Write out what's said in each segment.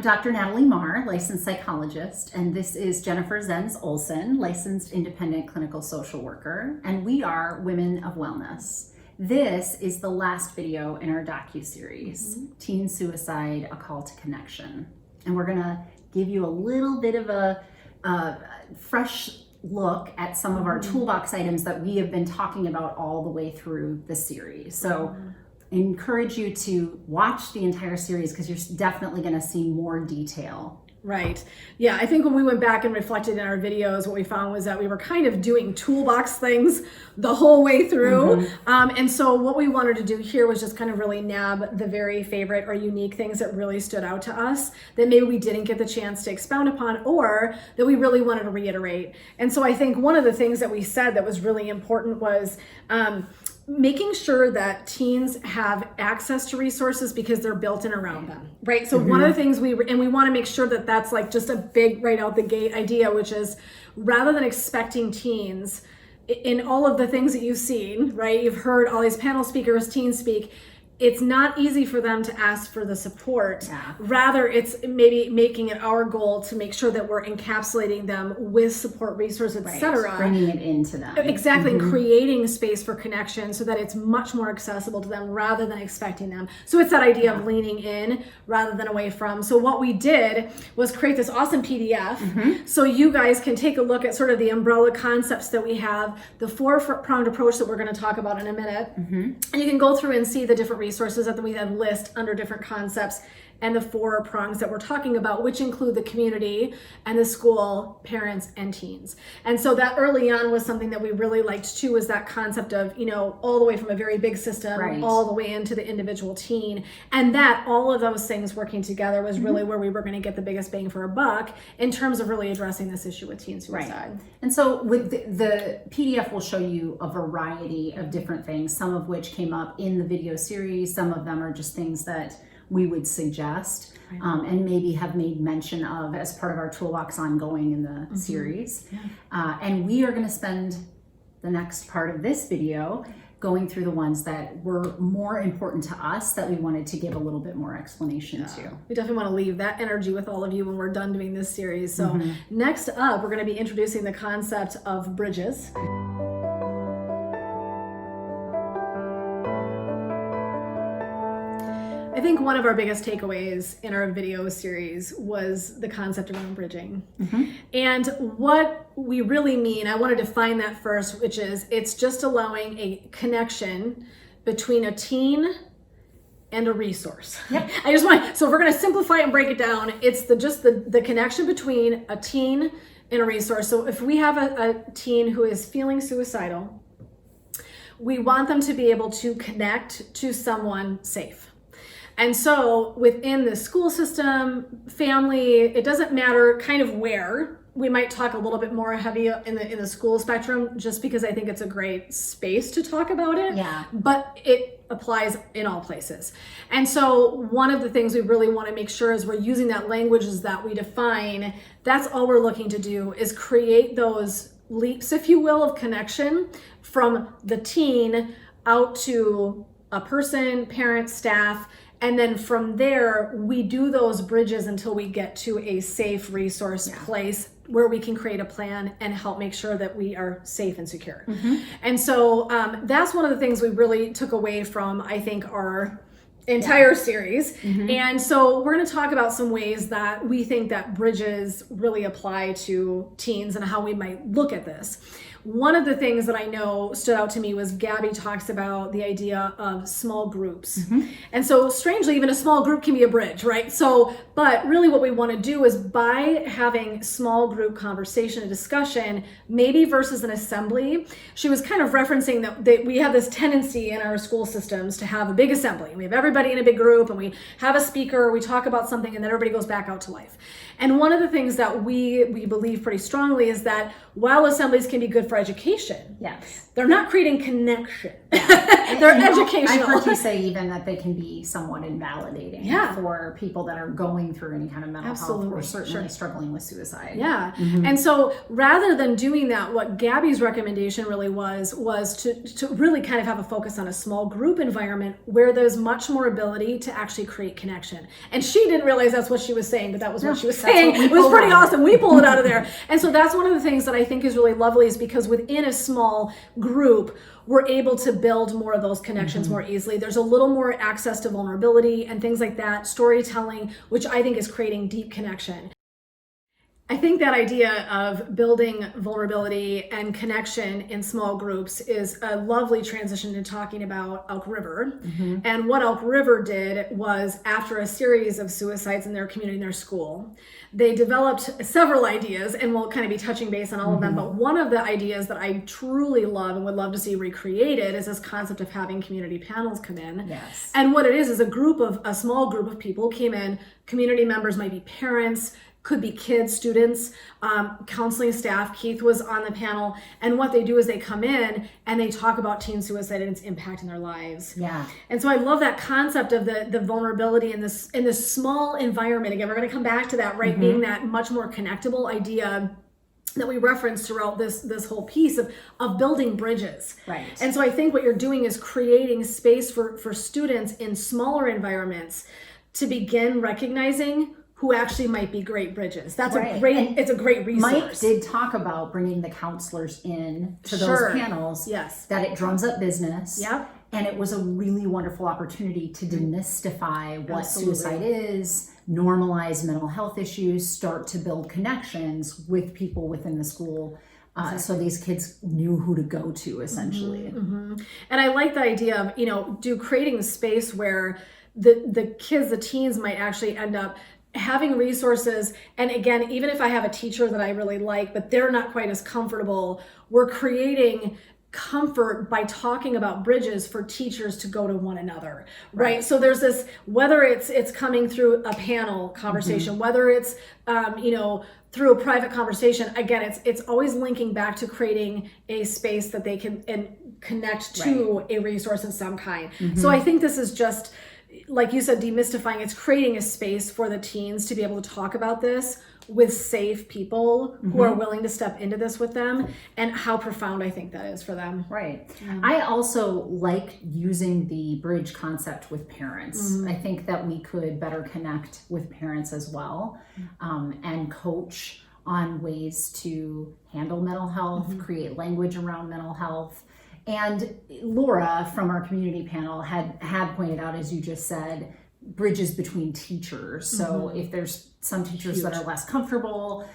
I'm Dr. Natalie Marr, licensed psychologist, and this is Jennifer Zenz Olson, licensed independent clinical social worker, and we are Women of Wellness. This is the last video in our docu-series, Teen Suicide, A Call to Connection. And we're gonna give you a little bit of a fresh look at some of our toolbox items that we have been talking about all the way through the series. So I encourage you to watch the entire series because you're definitely going to see more detail. Right. Yeah, I think when we went back and reflected in our videos, what we found was that we were kind of doing toolbox things the whole way through. And so what we wanted to do here was just kind of really nab the very favorite or unique things that really stood out to us that maybe we didn't get the chance to expound upon or that we really wanted to reiterate. And so I think one of the things that we said that was really important was making sure that teens have access to resources because they're built in around them, right? So one of the things we want to make sure that that's like just a big right out the gate idea, which is rather than expecting teens in all of the things that you've seen, right? You've heard all these panel speakers, teens speak. It's not easy for them to ask for the support. Rather, it's maybe making it our goal to make sure that we're encapsulating them with support resources, etc. Bringing it into them. Exactly, and creating space for connection so that it's much more accessible to them rather than expecting them. So it's that idea of leaning in rather than away from. So what we did was create this awesome PDF so you guys can take a look at sort of the umbrella concepts that we have, the four-pronged approach that we're going to talk about in a minute. And you can go through and see the different resources that we then list under different concepts and the four prongs that we're talking about, which include the community and the school, parents, and teens. And so that early on was something that we really liked too, was that concept of, you know, all the way from a very big system, all the way into the individual teen. And that all of those things working together was really where we were going to get the biggest bang for our buck in terms of really addressing this issue with teen suicide. And so with the PDF will show you a variety of different things, some of which came up in the video series. Some of them are just things that we would suggest and maybe have made mention of as part of our toolbox ongoing in the series. And we are going to spend the next part of this video going through the ones that were more important to us that we wanted to give a little bit more explanation to. We definitely want to leave that energy with all of you when we're done doing this series. So next up, we're going to be introducing the concept of bridges. I think one of our biggest takeaways in our video series was the concept around bridging. And what we really mean, I want to define that first, which is it's just allowing a connection between a teen and a resource. So if we're going to simplify it and break it down, it's the connection between a teen and a resource. So if we have a teen who is feeling suicidal, we want them to be able to connect to someone safe. And so within the school system, family, it doesn't matter kind of where. We might talk a little bit more heavy in the school spectrum just because I think it's a great space to talk about it. But it applies in all places. And so one of the things we really want to make sure is we're using that language is that we define. That's all we're looking to do is create those leaps, if you will, of connection from the teen out to a person, parent, staff. And then from there, we do those bridges until we get to a safe resource place where we can create a plan and help make sure that we are safe and secure. And so that's one of the things we really took away from, I think, our entire series. And so we're going to talk about some ways that we think that bridges really apply to teens and how we might look at this. One of the things that I know stood out to me was Gabby talks about the idea of small groups. And so strangely, even a small group can be a bridge, right? So, but really what we want to do is by having small group conversation and discussion, maybe versus an assembly, she was kind of referencing that we have this tendency in our school systems to have a big assembly. We have everybody in a big group and we have a speaker, we talk about something and then everybody goes back out to life. And one of the things that we believe pretty strongly is that while assemblies can be good for education, they're not creating connection. They're I've educational. heard you say even that they can be somewhat invalidating Yeah. for people that are going through any kind of mental health or certainly struggling with suicide. Yeah. And so rather than doing that, what Gabby's recommendation really was to really kind of have a focus on a small group environment where there's much more ability to actually create connection. And she didn't realize that's what she was saying, but that was what she was saying. It was pretty awesome. We pulled it out of there. And so that's one of the things that I think is really lovely, is because within a small group, we're able to build more of those connections more easily. There's a little more access to vulnerability and things like that, storytelling, which I think is creating deep connection. I think that idea of building vulnerability and connection in small groups is a lovely transition to talking about Elk River. And what Elk River did was, after a series of suicides in their community, in their school, they developed several ideas, and we'll kind of be touching base on all of them. But one of the ideas that I truly love and would love to see recreated is this concept of having community panels come in. Yes. And what it is a small group of people came in. Community members might be parents, could be kids, students, counseling staff. Keith was on the panel, and what they do is they come in and they talk about teen suicide and its impact in their lives. Yeah. And so I love that concept of the vulnerability in this small environment. Again, we're going to come back to that, right? Being that much more connectable idea that we reference throughout this whole piece of building bridges. Right. And so I think what you're doing is creating space for students in smaller environments to begin recognizing who actually might be great bridges. That's it's a great resource. Mike did talk about bringing the counselors in to those panels. Yes. That it drums up business. Yep. And it was a really wonderful opportunity to demystify what suicide is, normalize mental health issues, start to build connections with people within the school. So these kids knew who to go to, essentially. And I like the idea of, creating a space where the kids, the teens might actually end up having resources. And again, even if I have a teacher that I really like, but they're not quite as comfortable, we're creating comfort by talking about bridges for teachers to go to one another, right? So there's this, whether it's coming through a panel conversation, whether it's through a private conversation, again, it's always linking back to creating a space that they can connect to a resource of some kind. So I think this is just, like you said, demystifying. It's creating a space for the teens to be able to talk about this with safe people who are willing to step into this with them, and how profound I think that is for them. Right. I also like using the bridge concept with parents. I think that we could better connect with parents as well, and coach on ways to handle mental health, create language around mental health. And Laura from our community panel had pointed out, as you just said, bridges between teachers. So if there's some teachers that are less comfortable,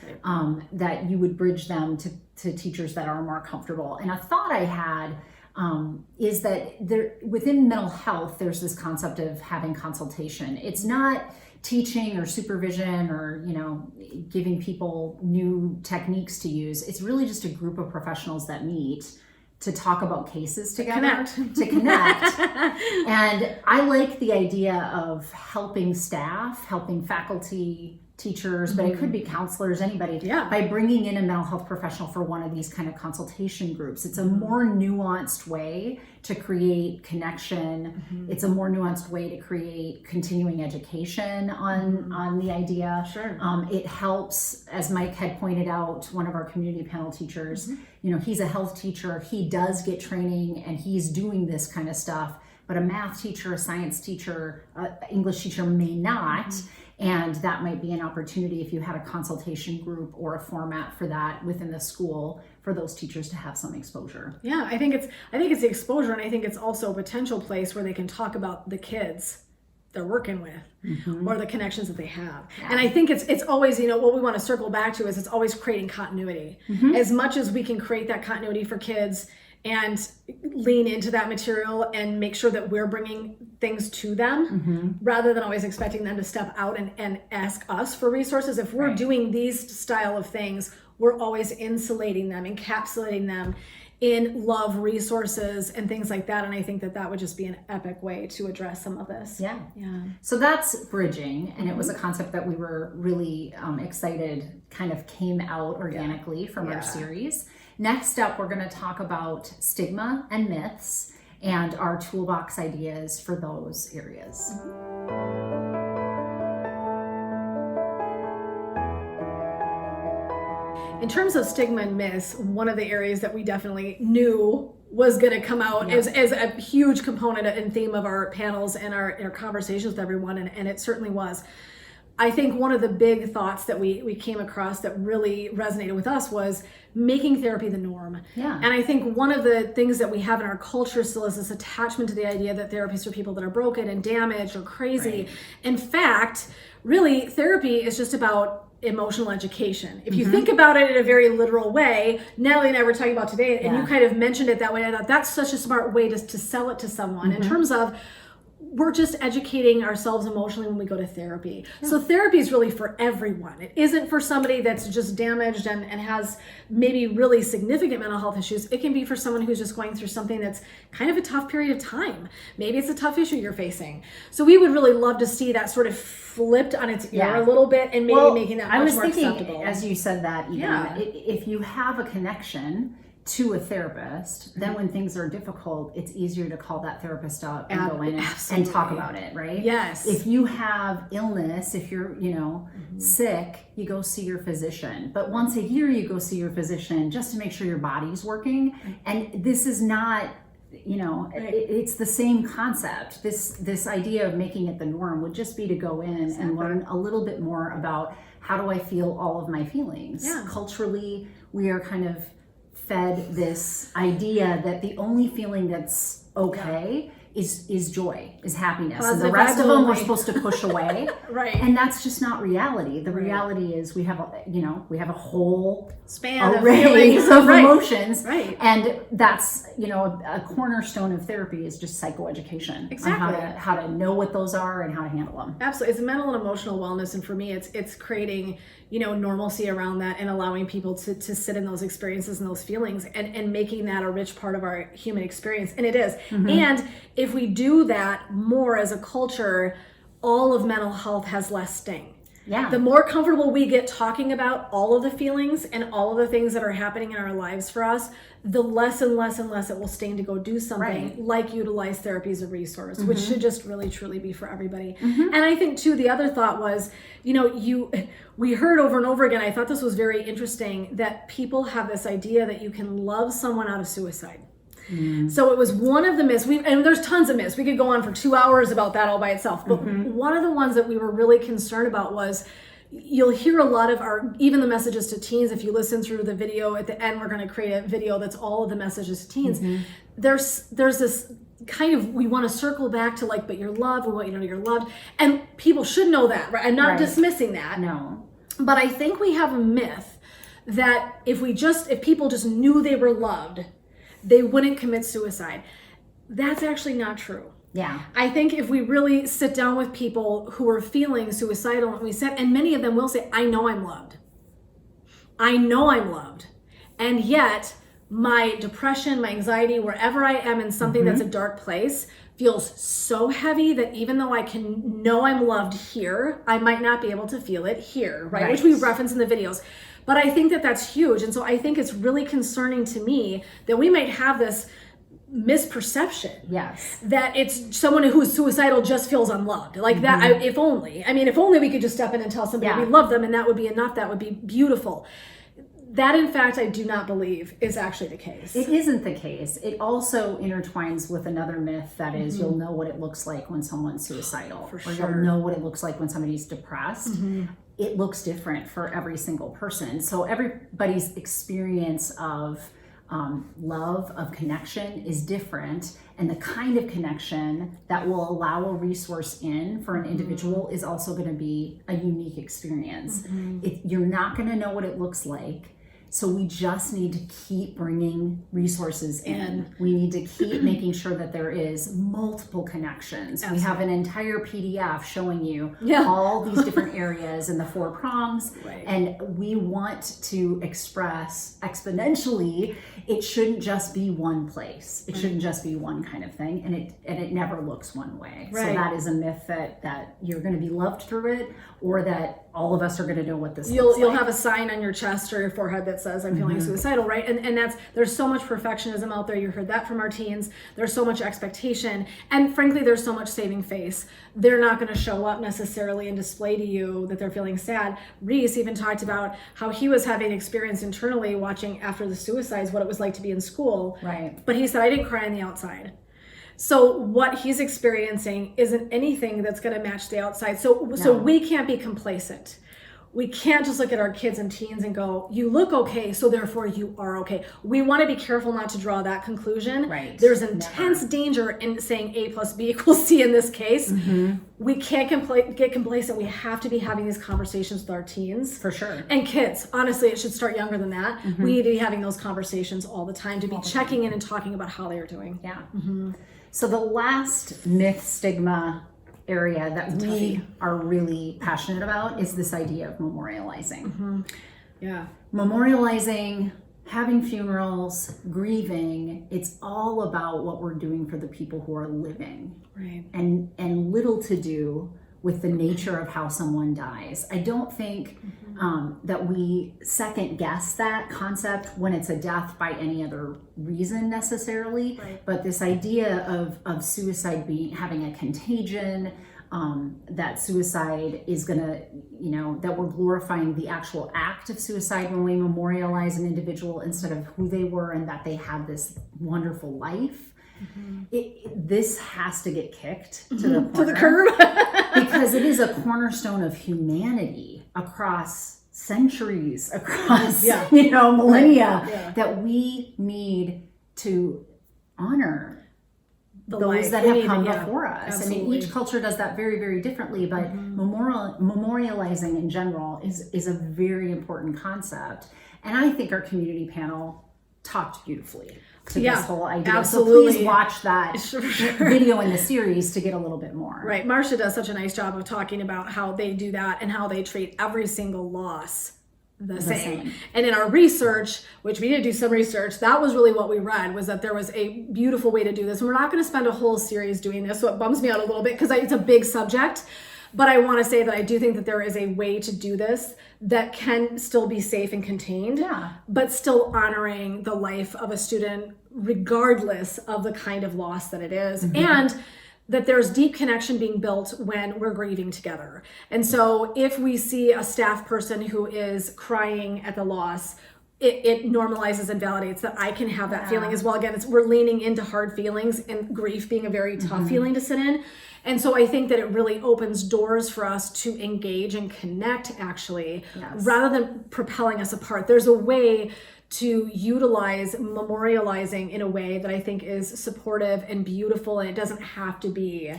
that you would bridge them to teachers that are more comfortable. And a thought I had is that within mental health, there's this concept of having consultation. It's not teaching or supervision or giving people new techniques to use. It's really just a group of professionals that meet to talk about cases together, to connect. And I like the idea of helping staff, helping faculty, teachers, but it could be counselors, anybody, by bringing in a mental health professional for one of these kind of consultation groups. It's a more nuanced way to create connection. It's a more nuanced way to create continuing education on the idea. It helps, as Mike had pointed out, one of our community panel teachers, he's a health teacher, he does get training and he's doing this kind of stuff, but a math teacher, a science teacher, English teacher may not. And that might be an opportunity if you had a consultation group or a format for that within the school for those teachers to have some exposure. Yeah, I think it's the exposure, and I think it's also a potential place where they can talk about the kids they're working with or the connections that they have. And I think it's always, what we want to circle back to is it's always creating continuity. As much as we can create that continuity for kids and lean into that material and make sure that we're bringing things to them rather than always expecting them to step out and ask us for resources. If we're doing these style of things, we're always insulating them, encapsulating them in love, resources, and things like that. And I think that would just be an epic way to address some of this. Yeah. So that's bridging. And it was a concept that we were really excited kind of came out organically from our series. Next up, we're going to talk about stigma and myths. and our toolbox ideas for those areas. In terms of stigma and myths, one of the areas that we definitely knew was going to come out as a huge component and theme of our panels and our conversations with everyone, and it certainly was. I think one of the big thoughts that we came across that really resonated with us was making therapy the norm. Yeah. And I think one of the things that we have in our culture still is this attachment to the idea that therapists are people that are broken and damaged or crazy. Right. In fact, really, therapy is just about emotional education. If you think about it in a very literal way, Natalie and I were talking about today, and you kind of mentioned it that way. I thought that's such a smart way to sell it to someone in terms of we're just educating ourselves emotionally when we go to therapy. So therapy is really for everyone. It isn't for somebody that's just damaged and has maybe really significant mental health issues. It can be for someone who's just going through something that's kind of a tough period of time. Maybe it's a tough issue you're facing. So we would really love to see that sort of flipped on its ear a little bit and maybe making that much more acceptable. As you said that, if you have a connection to a therapist, then when things are difficult, it's easier to call that therapist up and go in and talk about it, right? Yes. If you have illness, if you're, sick, you go see your physician. But once a year, you go see your physician just to make sure your body's working. And this is not, it's the same concept. This idea of making it the norm would just be to go in and learn a little bit more about how do I feel all of my feelings. Yeah. Culturally, we are kind of fed this idea that the only feeling that's okay is joy, is happiness. Positive, and the rest of them we're supposed to push away. Right. And that's just not reality. The reality is we have a whole span array of emotions. Right. And that's, a cornerstone of therapy is just psychoeducation. Exactly. On how to know what those are and how to handle them. Absolutely. It's mental and emotional wellness. And for me, it's creating, normalcy around that and allowing people to sit in those experiences and those feelings and making that a rich part of our human experience. And it is. And if we do that more as a culture, all of mental health has less sting. Yeah. The more comfortable we get talking about all of the feelings and all of the things that are happening in our lives for us, the less and less and less it will sting to go do something like utilize therapy as a resource, which should just really truly be for everybody. And I think too, the other thought was, we heard over and over again, I thought this was very interesting, that people have this idea that you can love someone out of suicide. So it was one of the myths, and there's tons of myths. We could go on for 2 hours about that all by itself. But one of the ones that we were really concerned about was, you'll hear a lot of even the messages to teens. If you listen through the video at the end, we're going to create a video that's all of the messages to teens. There's this kind of, we want to circle back to but you're loved, we want you to know you're loved. And people should know that, right? I'm not dismissing that. No. But I think we have a myth that if people just knew they were loved, they wouldn't commit suicide. That's actually not true. Yeah. I think if we really sit down with people who are feeling suicidal, and many of them will say, I know I'm loved. I know I'm loved. And yet my depression, my anxiety, wherever I am in something that's a dark place, feels so heavy that even though I can know I'm loved here, I might not be able to feel it here, right? Which we reference in the videos. But I think that that's huge. And so I think it's really concerning to me that we might have this misperception. Yes. That it's someone who's suicidal just feels unloved. That, if only we could just step in and tell somebody we love them and that would be enough, that would be beautiful. That, in fact, I do not believe is actually the case. It isn't the case. It also intertwines with another myth that is you'll know what it looks like when someone's suicidal. For or sure. You'll know what it looks like when somebody's depressed. It looks different for every single person. So everybody's experience of love, of connection is different. And the kind of connection that will allow a resource in for an individual is also going to be a unique experience. You're not going to know what it looks like. So we just need to keep bringing resources in. We need to keep making sure that there is multiple connections. Absolutely. We have an entire PDF showing you all these different areas and the 4 prongs. And we want to express exponentially, it shouldn't just be one place. It shouldn't just be one kind of thing. And it never looks one way. So that is a myth that you're going to be loved through it, or that all of us are going to know what this looks like. You'll have a sign on your chest or your forehead that that says I'm feeling suicidal, right? And there's so much perfectionism out there. You heard that from our teens. There's so much expectation. And frankly, there's so much saving face. They're not going to show up necessarily and display to you that they're feeling sad. Reese even talked about how he was having experience internally watching after the suicides, what it was like to be in school. Right. But he said, I didn't cry on the outside. So what he's experiencing isn't anything that's going to match the outside. So we can't be complacent. We can't just look at our kids and teens and go, you look okay, so therefore you are okay. We want to be careful not to draw that conclusion. Right. There's intense danger in saying A plus B equals C in this case. We can't get complacent. We have to be having these conversations with our teens. For sure. And kids. Honestly, it should start younger than that. We need to be having those conversations all the time, to be checking in and talking about how they are doing. Yeah. So the last myth, stigma area that we are really passionate about is this idea of memorializing. Yeah. Memorializing, having funerals, grieving, it's all about what we're doing for the people who are living. Right. And little to do with the nature of how someone dies. I don't think that we second guess that concept when it's a death by any other reason necessarily, but this idea of suicide having a contagion, that suicide is gonna, that we're glorifying the actual act of suicide when we memorialize an individual instead of who they were and that they had this wonderful life. This has to get kicked to the curb because it is a cornerstone of humanity across centuries, across millennia, that we need to honor those that have come before us. Absolutely. I mean, each culture does that very, very differently, but memorializing in general is a very important concept. And I think our community panel talked beautifully to this whole idea. Absolutely. So please watch that video in the series to get a little bit more. Right. Marcia does such a nice job of talking about how they do that and how they treat every single loss the same. And in our research, which we did do some research, that was really what we read, was that there was a beautiful way to do this. And we're not going to spend a whole series doing this, so it bums me out a little bit because it's a big subject. But I want to say that I do think that there is a way to do this that can still be safe and contained, but still honoring the life of a student regardless of the kind of loss that it is. And that there's deep connection being built when we're grieving together. And so if we see a staff person who is crying at the loss, it normalizes and validates that I can have that feeling as well. Again, we're leaning into hard feelings, and grief being a very tough feeling to sit in. And so I think that it really opens doors for us to engage and connect, actually, rather than propelling us apart. There's a way to utilize memorializing in a way that I think is supportive and beautiful, and it doesn't have to be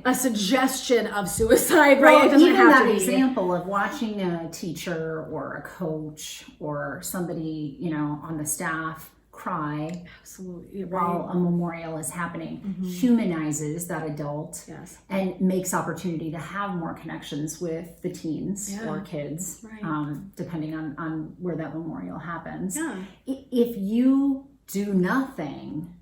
a suggestion of suicide, right? It doesn't even have that to be. Example of watching a teacher or a coach or somebody, on the staff cry while a memorial is happening humanizes that adult and makes opportunity to have more connections with the teens or kids, depending on where that memorial happens. If you do nothing,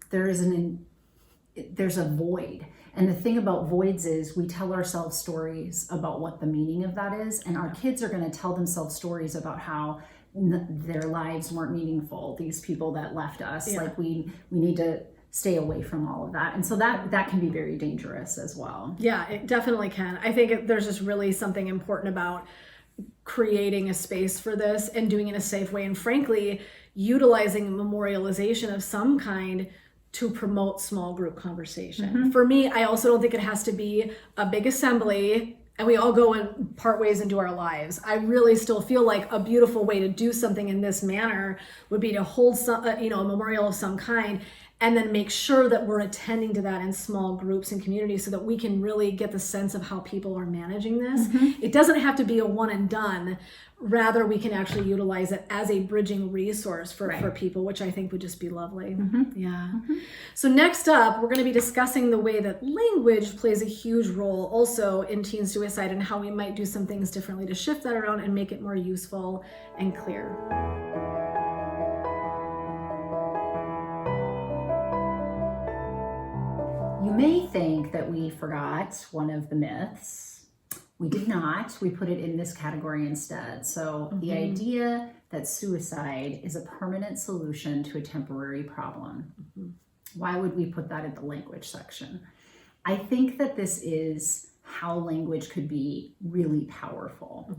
there's a void. And the thing about voids is we tell ourselves stories about what the meaning of that is, and our kids are going to tell themselves stories about how their lives weren't meaningful, these people that left us. Like we need to stay away from all of that. And so that can be very dangerous as well. Yeah, it definitely can. I think there's just really something important about creating a space for this and doing it in a safe way, and frankly utilizing memorialization of some kind to promote small group conversation. For me, I also don't think it has to be a big assembly and we all go and part ways into our lives. I really still feel like a beautiful way to do something in this manner would be to hold some, a memorial of some kind, and then make sure that we're attending to that in small groups and communities so that we can really get the sense of how people are managing this. It doesn't have to be a one and done. Rather, we can actually utilize it as a bridging resource for people, which I think would just be lovely. So next up, we're going to be discussing the way that language plays a huge role also in teen suicide, and how we might do some things differently to shift that around and make it more useful and clear. You may think that we forgot one of the myths. We did not. We put it in this category instead. So the idea that suicide is a permanent solution to a temporary problem. Why would we put that in the language section? I think that this is how language could be really powerful.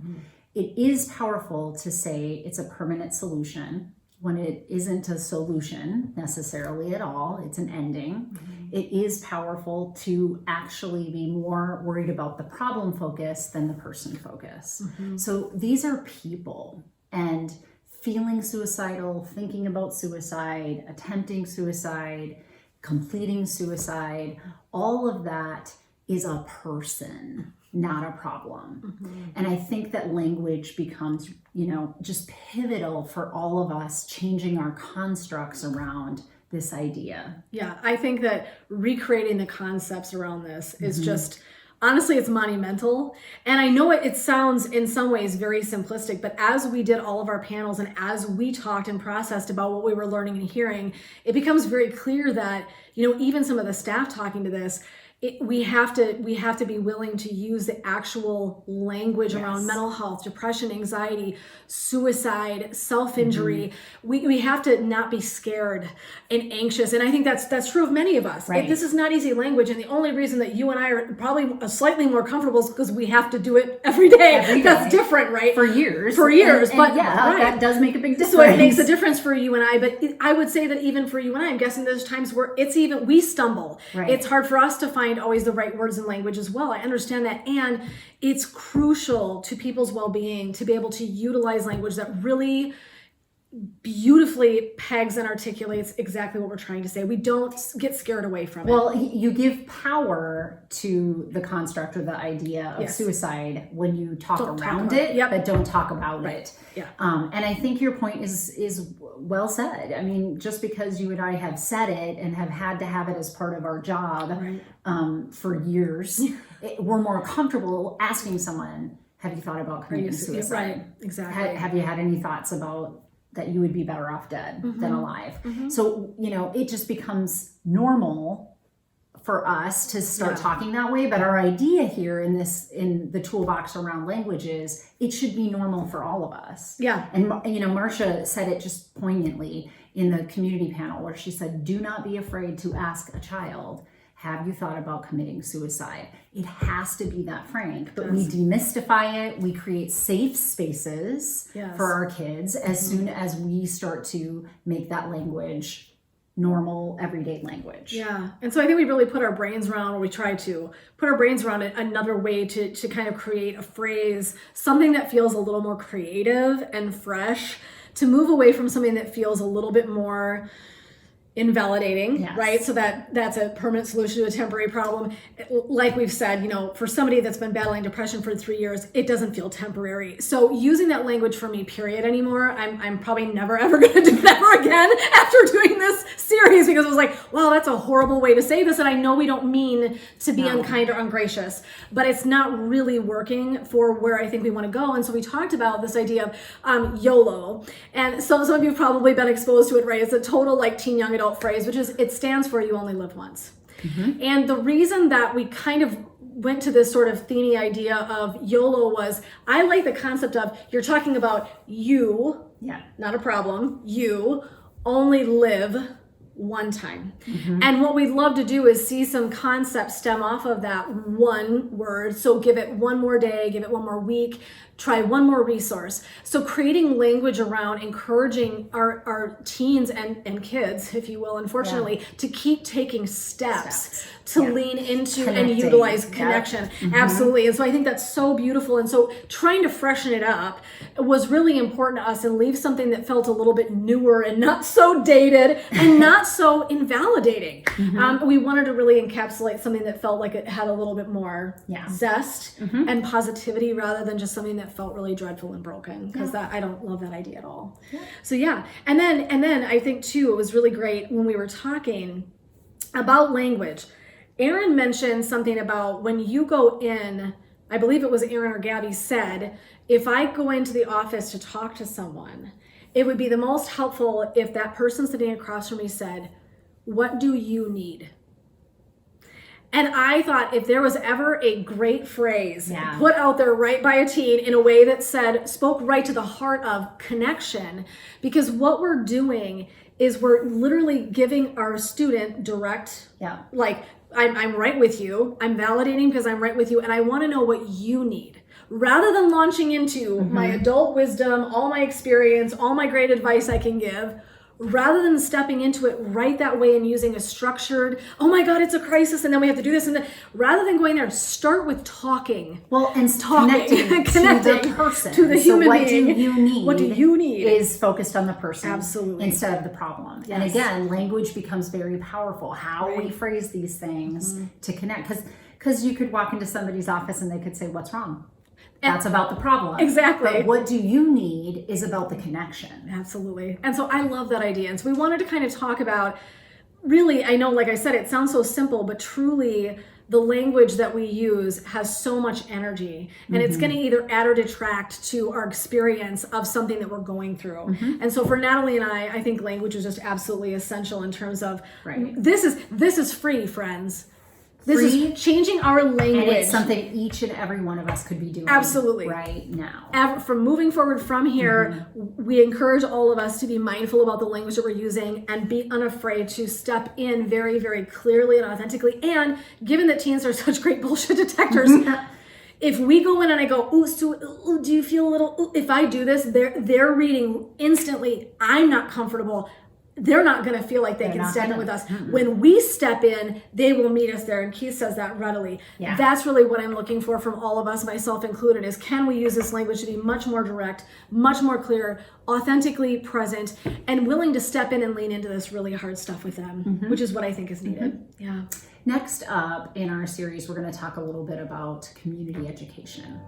It is powerful to say it's a permanent solution when it isn't a solution necessarily at all. It's an ending. It is powerful to actually be more worried about the problem focus than the person focus. So these are people, and feeling suicidal, thinking about suicide, attempting suicide, completing suicide, all of that is a person, not a problem. And I think that language becomes, just pivotal for all of us changing our constructs around this idea. Yeah, I think that recreating the concepts around this is just, honestly, it's monumental. And I know it sounds in some ways very simplistic, but as we did all of our panels and as we talked and processed about what we were learning and hearing, it becomes very clear that, even some of the staff talking to this, we have to be willing to use the actual language around mental health, depression, anxiety, suicide, self-injury. We have to not be scared and anxious. And I think that's true of many of us. Right. This is not easy language. And the only reason that you and I are probably slightly more comfortable is because we have to do it every day. That's different, right? For years. But that does make a big difference. So it makes a difference for you and I. But I would say that even for you and I, I'm guessing there's times where we stumble. Right. It's hard for us to find always the right words and language as well. I understand that. And it's crucial to people's well-being to be able to utilize language that really beautifully pegs and articulates exactly what we're trying to say. We don't get scared away from it. Well, you give power to the construct or the idea of suicide when you talk around it, but don't talk about it. Yeah. And I think your point is well said. I mean, just because you and I have said it and have had to have it as part of our job for years, we're more comfortable asking someone, have you thought about committing suicide? Right, exactly. Have you had any thoughts about that you would be better off dead than alive? So, it just becomes normal for us to start talking that way. But our idea here in the toolbox around language is it should be normal for all of us. Yeah. And, Marcia said it just poignantly in the community panel where she said, do not be afraid to ask a child, have you thought about committing suicide? It has to be that frank, but we demystify it. We create safe spaces for our kids as soon as we start to make that language normal, everyday language. Yeah. And so I think we really put our brains around, or we try to put our brains around it, another way to kind of create a phrase, something that feels a little more creative and fresh, to move away from something that feels a little bit more invalidating, right? So that's a permanent solution to a temporary problem. Like we've said, for somebody that's been battling depression for 3 years, it doesn't feel temporary. So using that language for me, period, anymore, I'm probably never ever going to do that ever again after doing this series, because it was like, wow, that's a horrible way to say this. And I know we don't mean to be unkind or ungracious, but it's not really working for where I think we want to go. And so we talked about this idea of YOLO. And so some of you have probably been exposed to it, right? It's a total teen young adult phrase, which is, it stands for you only live once. And the reason that we kind of went to this sort of themey idea of YOLO was, I like the concept of, you're talking about you, not a problem, you only live one time. And what we'd love to do is see some concepts stem off of that one word. So give it one more day, give it one more week, try one more resource. So creating language around encouraging our teens and kids, if you will, unfortunately, to keep taking steps to lean into and utilize connection. Absolutely. And so I think that's so beautiful. And so trying to freshen it up was really important to us and leave something that felt a little bit newer and not so dated and not so invalidating. We wanted to really encapsulate something that felt like it had a little bit more zest and positivity, rather than just something that felt really dreadful and broken, because I don't love that idea at all. So and then I think too, it was really great when we were talking about language. Aaron mentioned something about when you go in, I believe it was Aaron or Gabby said, if I go into the office to talk to someone, it would be the most helpful if that person sitting across from me said, what do you need? And I thought if there was ever a great phrase Yeah. put out there right by a teen in a way that spoke right to the heart of connection, because what we're doing is we're literally giving our student direct, Yeah. like, I'm right with you. I'm validating because I'm right with you. And I want to know what you need. Rather than launching into my adult wisdom, all my experience, all my great advice I can give, rather than stepping into it right that way and using a structured, oh my God, it's a crisis and then we have to do this, and then rather than going there, start with talking. Well, and connecting to the person, to the human being. What do you need? What do you need? Is focused on the person, absolutely, instead of the problem. Yes. And again, language becomes very powerful. How right. we phrase these things to connect, because you could walk into somebody's office and they could say, "What's wrong?" That's about the problem. Exactly. But what do you need is about the connection. Absolutely. And so I love that idea. And so we wanted to kind of talk about, really, I know, like I said, it sounds so simple, but truly the language that we use has so much energy, and it's going to either add or detract to our experience of something that we're going through. And so for Natalie and I think language is just absolutely essential in terms of, this is free, friends. This is changing our language. And it's something each and every one of us could be doing absolutely right now. From moving forward from here, we encourage all of us to be mindful about the language that we're using and be unafraid to step in very, very clearly and authentically. And given that teens are such great bullshit detectors, if we go in and I go, ooh, Sue, ooh, do you feel a little, ooh, if I do this, they're reading instantly, I'm not comfortable. They're not going to feel like they can stand in with us. When we step in, they will meet us there. And Keith says that readily. Yeah. That's really what I'm looking for from all of us, myself included, is can we use this language to be much more direct, much more clear, authentically present, and willing to step in and lean into this really hard stuff with them, which is what I think is needed. Yeah. Next up in our series, we're going to talk a little bit about community education.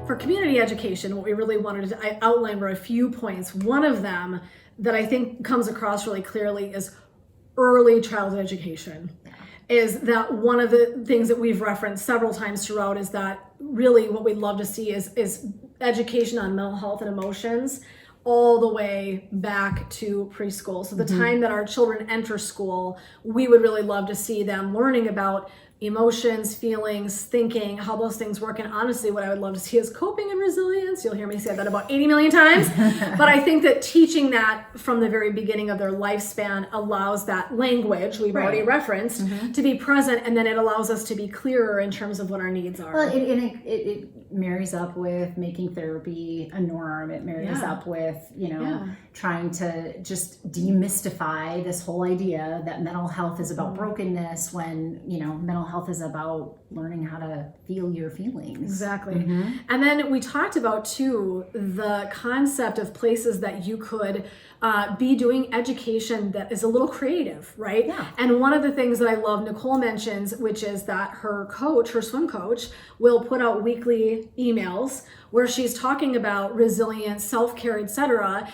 For community education, what we really wanted to outline were a few points. One of them that I think comes across really clearly is early childhood education. Is that one of the things that we've referenced several times throughout, is that really what we'd love to see is education on mental health and emotions all the way back to preschool. So the time that our children enter school, we would really love to see them learning about emotions, feelings, thinking, how those things work. And honestly, what I would love to see is coping and resilience. You'll hear me say that about 80 million times. But I think that teaching that from the very beginning of their lifespan allows that language we've already referenced to be present, and then it allows us to be clearer in terms of what our needs are. Well, it marries up with making therapy a norm. It marries up with, trying to just demystify this whole idea that mental health is about brokenness, when, mental health is about learning how to feel your feelings. Exactly. And then we talked about too the concept of places that you could be doing education that is a little creative, right? Yeah. And one of the things that I love Nicole mentions, which is that her swim coach, will put out weekly emails where she's talking about resilience, self-care, etc.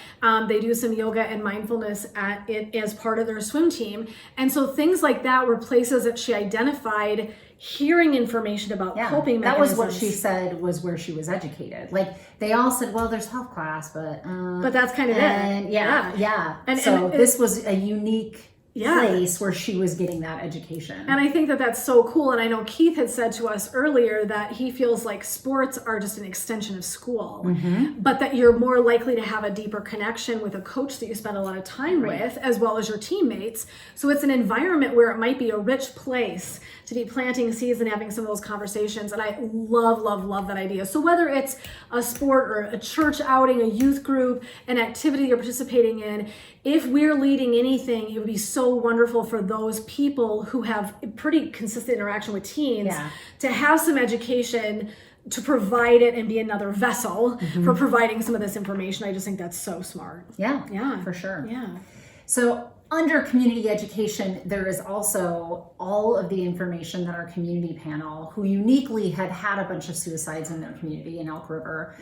They do some yoga and mindfulness as part of their swim team. And so things like that were places that she identified hearing information about coping mechanisms. That was what she said was where she was educated. Like, they all said, well, there's health class, but that's kind of it. Yeah. And so this was a unique place where she was getting that education. And I think that that's so cool. And I know Keith had said to us earlier that he feels like sports are just an extension of school, but that you're more likely to have a deeper connection with a coach that you spend a lot of time with, as well as your teammates. So it's an environment where it might be a rich place to be planting seeds and having some of those conversations. And I love that idea. So whether it's a sport or a church outing, a youth group, an activity you're participating in, if we're leading anything, it would be so wonderful for those people who have pretty consistent interaction with teens to have some education to provide it and be another vessel for providing some of this information. I just think that's so smart. Yeah, for sure. Yeah. So under community education, there is also all of the information that our community panel, who uniquely had a bunch of suicides in their community in Elk River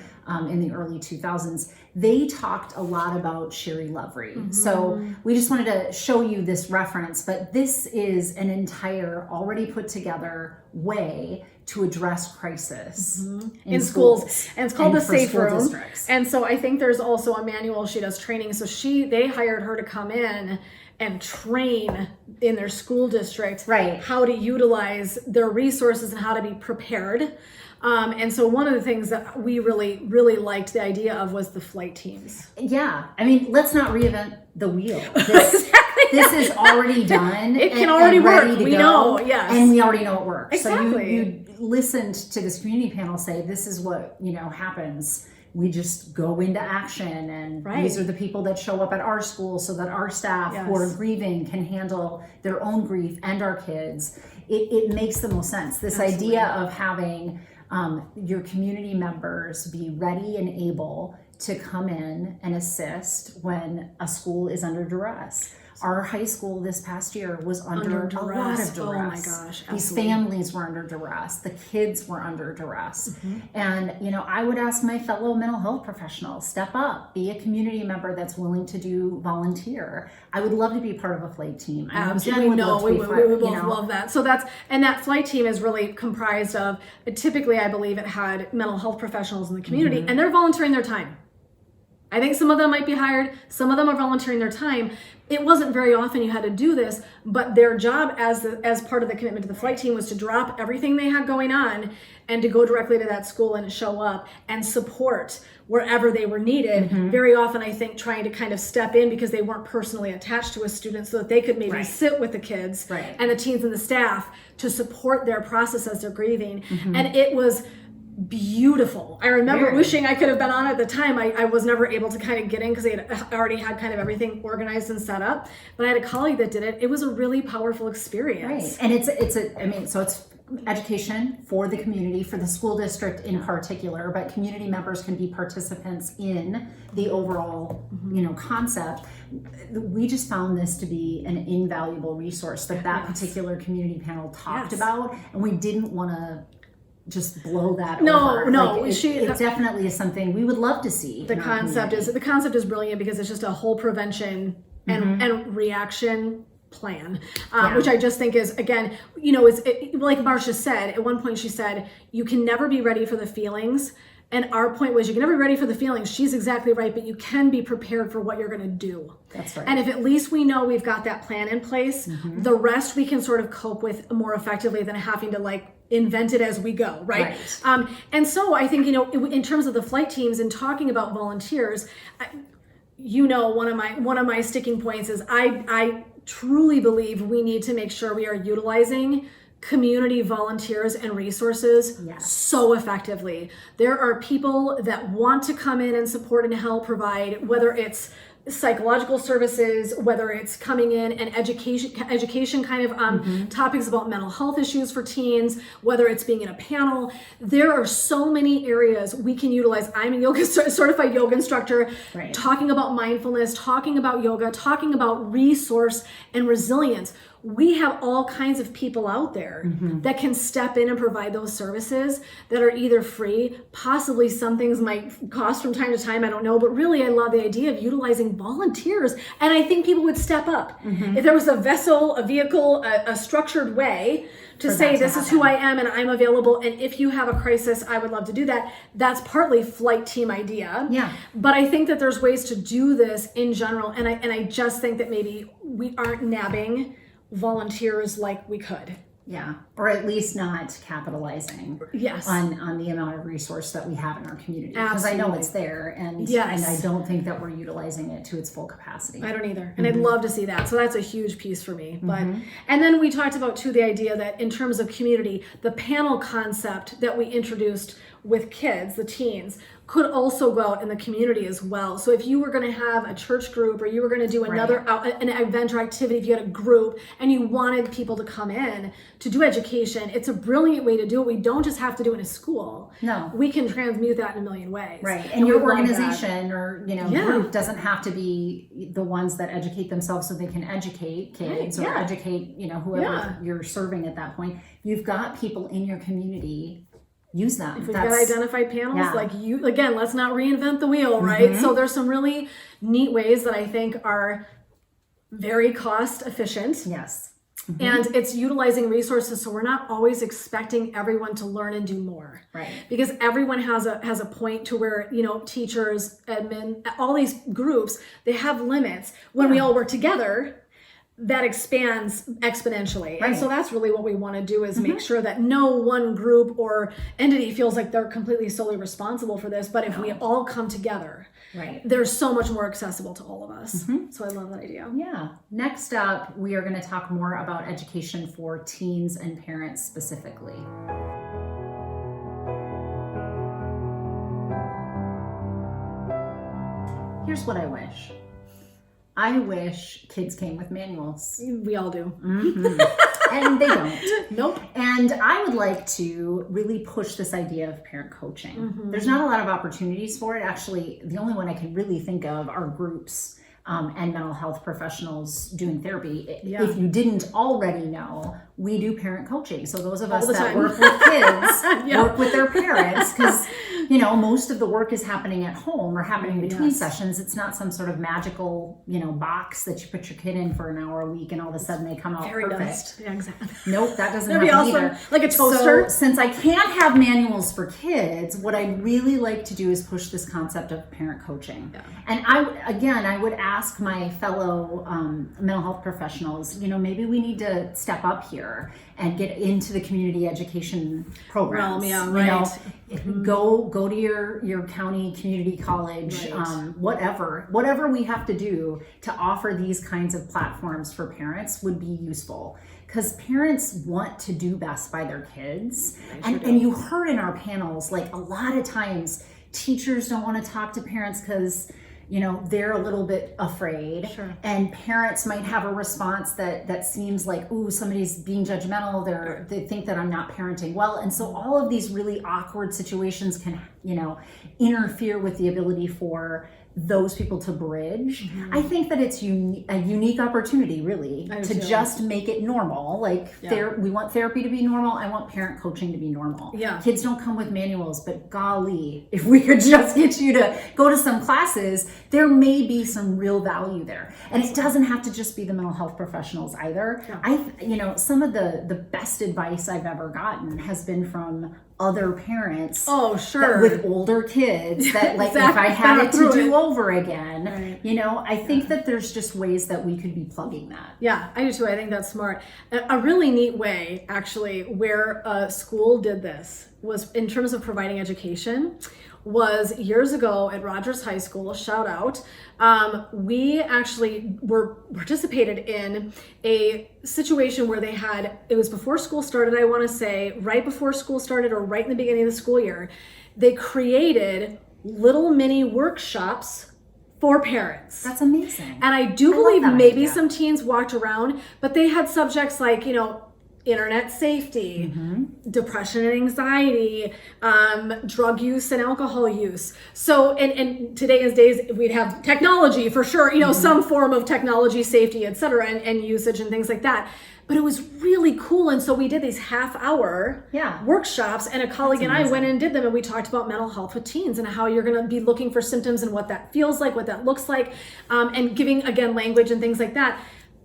in the early 2000s, they talked a lot about Sherry Lovery. So we just wanted to show you this reference, but this is an entire already put together way to address crisis in schools. And it's called the for Safe school Room. districts. And so I think there's also a manual. She does training. So they hired her to come in and train in their school district how to utilize their resources and how to be prepared. And so one of the things that we really, really liked the idea of was the flight teams. Yeah. I mean, let's not reinvent the wheel. This is already done. It can already work. We know, yes. And we already know it works. Exactly. So you listened to this community panel say, this is what, happens. We just go into action, and these are the people that show up at our school so that our staff who are grieving can handle their own grief and our kids. It makes the most sense. This idea of having your community members be ready and able to come in and assist when a school is under duress. Our high school this past year was under a lot of duress. Oh my gosh, absolutely. These families were under duress. The kids were under duress. And, I would ask my fellow mental health professionals, step up, be a community member that's willing to do volunteer. I would love to be part of a flight team. Absolutely. We would both love that. So that flight team is really comprised of, typically I believe it had mental health professionals in the community, and they're volunteering their time. I think some of them might be hired, some of them are volunteering their time. It wasn't very often you had to do this, but their job as part of the commitment to the flight team was to drop everything they had going on and to go directly to that school and show up and support wherever they were needed. Very often, I think, trying to kind of step in because they weren't personally attached to a student so that they could maybe sit with the kids and the teens and the staff to support their process as they're grieving. And it was beautiful. I remember wishing I could have been on at the time. I was never able to kind of get in because they had already had kind of everything organized and set up. But I had a colleague that did it. It was a really powerful experience. And it's education for the community, for the school district in particular, but community members can be participants in the overall, concept. We just found this to be an invaluable resource that particular community panel talked about, and we didn't want to just blow that over. It definitely is something we would love to see. The concept is brilliant because it's just a whole prevention and reaction plan, which I just think is, again, like Marcia said, at one point she said, you can never be ready for the feelings. And our point was, you can never be ready for the feelings. She's exactly right, but you can be prepared for what you're going to do. That's right. And if at least we know we've got that plan in place, the rest we can sort of cope with more effectively than having to invent it as we go, right? And so I think, in terms of the flight teams and talking about volunteers, one of my sticking points is I truly believe we need to make sure we are utilizing community volunteers and resources so effectively. There are people that want to come in and support and help provide, whether it's psychological services, whether it's coming in and education kind of topics about mental health issues for teens, whether it's being in a panel. There are so many areas we can utilize. I'm a certified yoga instructor, talking about mindfulness, talking about yoga, talking about resource and resilience. We have all kinds of people out there that can step in and provide those services that are either free, possibly some things might cost from time to time, I don't know, but really I love the idea of utilizing volunteers. And I think people would step up. If there was a vehicle, a structured way to say, this is who I am and I'm available, and if you have a crisis, I would love to do that. That's partly flight team idea. But I think that there's ways to do this in general, and I just think that maybe we aren't nabbing volunteers like we could. Or at least not capitalizing on the amount of resource that we have in our community. Because I know it's there, and I don't think that we're utilizing it to its full capacity. I don't either. And I'd love to see that. So that's a huge piece for me. But and then we talked about too the idea that in terms of community, the panel concept that we introduced with kids, the teens, could also go out in the community as well. So if you were going to have a church group, or you were going to do another an event or activity, if you had a group and you wanted people to come in to do education, it's a brilliant way to do it. We don't just have to do it in a school. We can transmute that in a million ways. And your organization or group doesn't have to be the ones that educate themselves so they can educate kids or educate whoever you're serving at that point. You've got people in your community. Use them. If we've got identified panels, let's not reinvent the wheel, right? So there's some really neat ways that I think are very cost efficient. And it's utilizing resources so we're not always expecting everyone to learn and do more. Right. Because everyone has a point to where, teachers, admin, all these groups, they have limits. When we all work together, that expands exponentially. And so that's really what we want to do is make sure that no one group or entity feels like they're completely solely responsible for this. But if we all come together, they're so much more accessible to all of us. So I love that idea. Yeah. Next up, we are going to talk more about education for teens and parents specifically. Here's what I wish. I wish kids came with manuals. We all do. And they don't. Nope. And I would like to really push this idea of parent coaching. There's not a lot of opportunities for it. Actually, the only one I can really think of are groups and mental health professionals doing therapy. If you didn't already know, we do parent coaching. So those of us that work with kids work with their parents because, most of the work is happening at home or happening between sessions. It's not some sort of magical, box that you put your kid in for an hour a week and all of a sudden they come out perfect. Dust. Yeah, exactly. Nope, that doesn't That'd happen be awesome. either. Like a toaster. So since I can't have manuals for kids, what I'd really like to do is push this concept of parent coaching. Yeah. And I would ask my fellow mental health professionals, maybe we need to step up here and get into the community education programs. Go to your county community college, whatever we have to do to offer these kinds of platforms for parents would be useful. Because parents want to do best by their kids. And you heard in our panels, like a lot of times teachers don't want to talk to parents because they're a little bit afraid. And parents might have a response that seems like, ooh, somebody's being judgmental. They think that I'm not parenting well. And so all of these really awkward situations can, interfere with the ability for those people to bridge. I think that it's a unique opportunity, really, to just make it normal. We want therapy to be normal. I want parent coaching to be normal. Kids don't come with manuals, but golly, if we could just get you to go to some classes, there may be some real value there. And it doesn't have to just be the mental health professionals either. Some of the best advice I've ever gotten has been from other parents with older kids that if I had it to do over again, I think that there's just ways that we could be plugging that. Yeah, I do too. I think that's smart. A really neat way, actually, where a school did this was in terms of providing education was years ago at Rogers High School, shout out, we actually participated in a situation where it was before school started, I want to say, right before school started or right in the beginning of the school year, they created little mini workshops for parents. That's amazing. And I do believe maybe some teens walked around, but they had subjects like, internet safety, depression and anxiety, drug use and alcohol use. So, and today's days, we'd have technology for sure, some form of technology safety, et cetera, and usage and things like that. But it was really cool. And so we did these half-hour workshops, and a colleague and I went in and did them, and we talked about mental health with teens and how you're going to be looking for symptoms and what that feels like, what that looks like, and giving, again, language and things like that.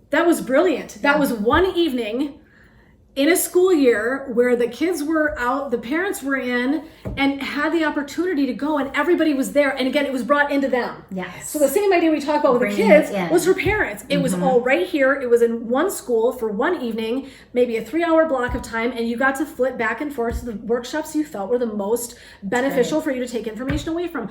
That was brilliant. That was one evening in a school year where the kids were out, the parents were in, and had the opportunity to go, and everybody was there. And again, it was brought into them. Yes. So the same idea we talk about with the kids was for parents. It was all right here. It was in one school for one evening, maybe a 3-hour block of time, and you got to flip back and forth to the workshops you felt were the most beneficial for you to take information away from.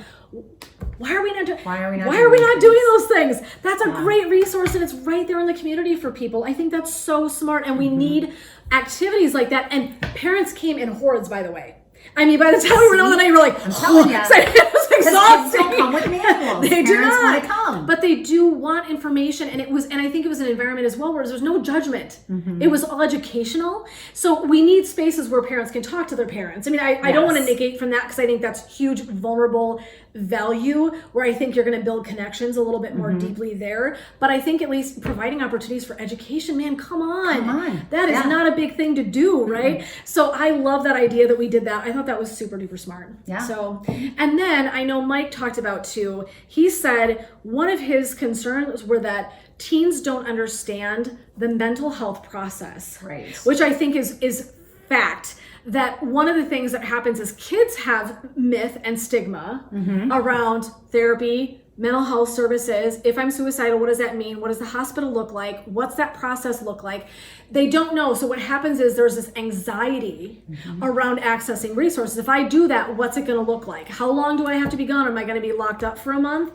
Why are we not doing those things? That's a great resource, and it's right there in the community for people. I think that's so smart, and we need activities like that. And parents came in hordes, by the way. I mean, by the time we were on the night, you were like, I'm telling you. It was exhausting. Kids don't come with manuals. They do not want to come. But they do want information, and I think it was an environment as well where there's no judgment. It was all educational. So we need spaces where parents can talk to their parents. I mean, I don't want to negate from that because I think that's huge, vulnerable value where I think you're going to build connections a little bit more deeply there. But I think at least providing opportunities for education, man, come on. That is not a big thing to do, right? So I love that idea that we did that. I thought that was super duper smart. Yeah. So, and then I know Mike talked about too, he said one of his concerns were that teens don't understand the mental health process, Right. which I think is fact. That one of the things that happens is kids have myth and stigma around therapy, mental health services. If I'm suicidal, what does that mean? What does the hospital look like? What's that process look like? They don't know. So what happens is there's this anxiety around accessing resources. If I do that, what's it going to look like? How long do I have to be gone? Am I going to be locked up for a month?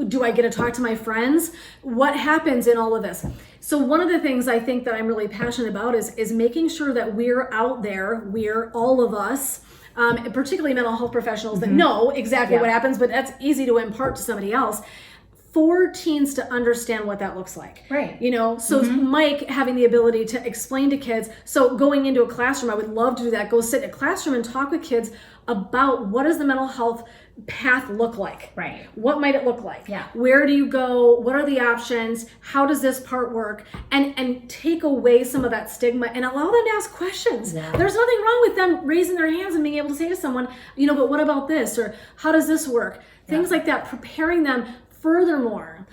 Do I get to talk to my friends? What happens in all of this? So one of the things I think that I'm really passionate about is making sure that we're out there, we're all of us, particularly mental health professionals that know exactly what happens, but that's easy to impart to somebody else, for teens to understand what that looks like. Right. You know, so Mike having the ability to explain to kids, so going into a classroom, I would love to do that, go sit in a classroom and talk with kids about what does the mental health path look like? Right. What might it look like? Yeah. Where do you go? What are the options? How does this part work? And take away some of that stigma and allow them to ask questions. Yeah. There's nothing wrong with them raising their hands and being able to say to someone, you know, but what about this? Or how does this work? Things like that, preparing them. Furthermore,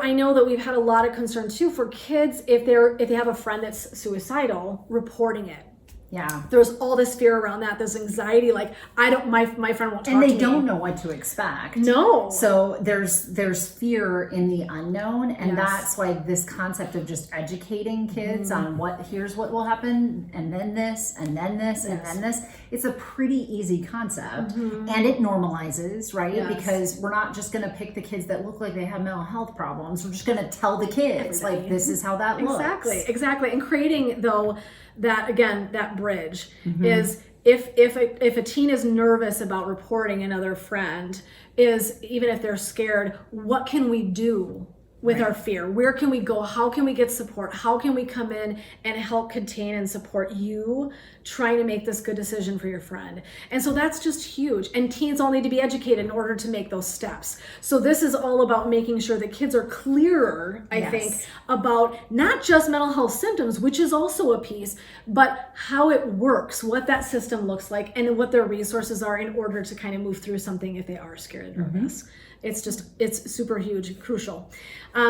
I know that we've had a lot of concern too for kids if they have a friend that's suicidal, reporting it. Yeah. There's all this fear around that, this anxiety, like my friend won't talk to me. And they don't know what to expect. No. So there's fear in the unknown, and that's why this concept of just educating kids on here's what will happen, and then this, and then this, and then this. It's a pretty easy concept, and it normalizes, right? Yes. Because we're not just going to pick the kids that look like they have mental health problems. We're just going to tell the kids, like, this is how that looks. Exactly. And creating, though, that bridge is if a teen is nervous about reporting another friend, is even if they're scared, what can we do with our fear? Where can we go? How can we get support? How can we come in and help contain and support you trying to make this good decision for your friend? And so that's just huge. And teens all need to be educated in order to make those steps. So this is all about making sure that kids are clearer, I think, about not just mental health symptoms, which is also a piece, but how it works, what that system looks like, and what their resources are in order to kind of move through something if they are scared and nervous. It's super huge, crucial.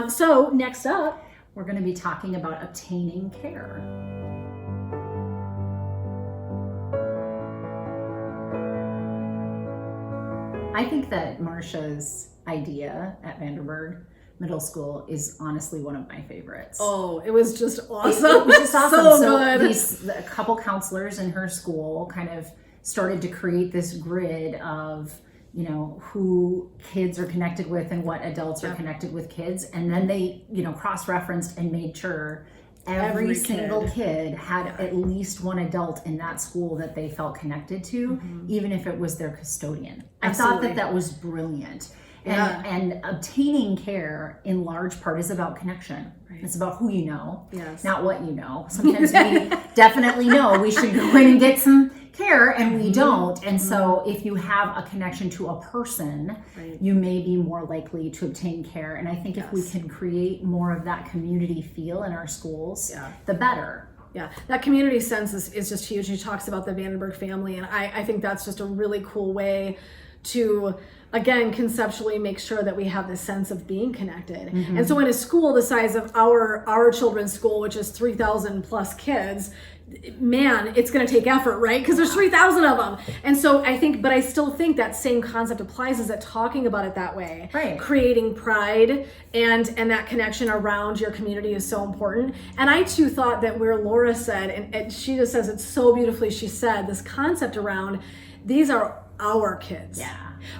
So next up, we're going to be talking about obtaining care. I think that Marsha's idea at Vanderburg Middle School is honestly one of my favorites. Oh, it was just awesome. It was just awesome. So good. A couple counselors in her school kind of started to create this grid of, you know, who kids are connected with and what adults are connected with kids. And then they, you know, cross-referenced and made sure every single kid had at least one adult in that school that they felt connected to, even if it was their custodian. Absolutely. I thought that was brilliant. And obtaining care in large part is about connection. Right. It's about who you know, not what you know. Sometimes we definitely know we should go in and get some care, and we don't. And so if you have a connection to a person, you may be more likely to obtain care. And I think if we can create more of that community feel in our schools, the better. Yeah, that community sense is just huge. He talks about the Vandenberg family, and I think that's just a really cool way to, again, conceptually make sure that we have this sense of being connected. And so in a school the size of our children's school, which is 3,000 plus kids, man, it's going to take effort, right? Because there's 3,000 of them. And so I still think that same concept applies, is that talking about it that way, creating pride and that connection around your community is so important. And I too thought that where Laura said, and she just says it so beautifully, she said this concept around, these are our kids.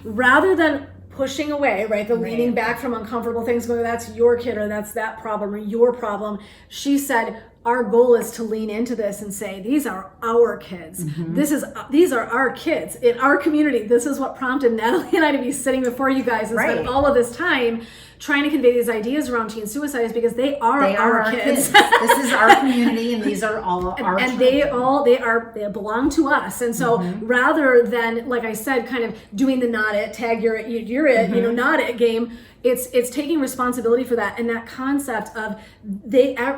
Rather than pushing away, right? The leaning back from uncomfortable things, going, that's your kid, or that's that problem, or your problem. She said, our goal is to lean into this and say, these are our kids. These are our kids in our community. This is what prompted Natalie and I to be sitting before you guys and spend all of this time trying to convey these ideas around teen suicide, is because they are our kids. This is our community, and these are all our and children. they belong to us. And so rather than, like I said, kind of doing the not it, tag you're it, you know, not it game, it's taking responsibility for that. And that concept of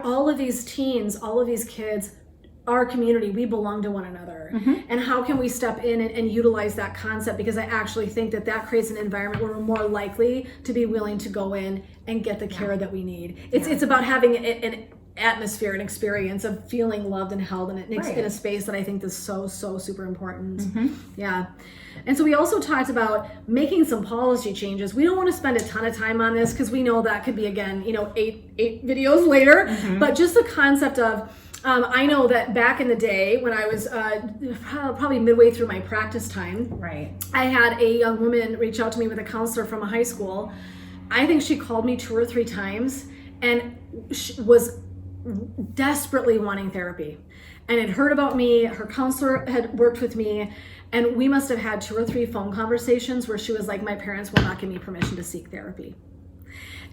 all of these teens, all of these kids our community, we belong to one another. And how can we step in and utilize that concept? Because I actually think that creates an environment where we're more likely to be willing to go in and get the care that we need. It's about having an atmosphere, an experience of feeling loved and held in a space that I think is so super important. Yeah. And so we also talked about making some policy changes. We don't want to spend a ton of time on this because we know that could be, again, 8 videos later, but just the concept of, I know that back in the day when I was probably midway through my practice time, I had a young woman reach out to me with a counselor from a high school. I think she called me 2 or 3 times and she was desperately wanting therapy and had heard about me. Her counselor had worked with me, and we must have had 2 or 3 phone conversations where she was like, my parents will not give me permission to seek therapy.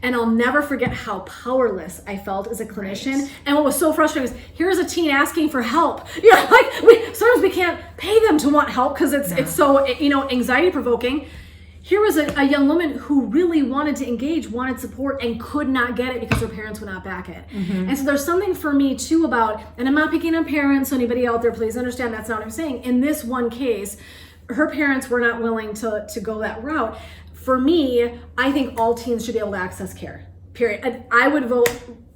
And I'll never forget how powerless I felt as a clinician. And what was so frustrating was, here's a teen asking for help. Sometimes we can't pay them to want help because it's so, anxiety provoking. Here was a young woman who really wanted to engage, wanted support, and could not get it because her parents would not back it. And so there's something for me too about, and I'm not picking on parents, so anybody out there, please understand that's not what I'm saying. In this one case, her parents were not willing to go that route. For me, I think all teens should be able to access care, period. I would vote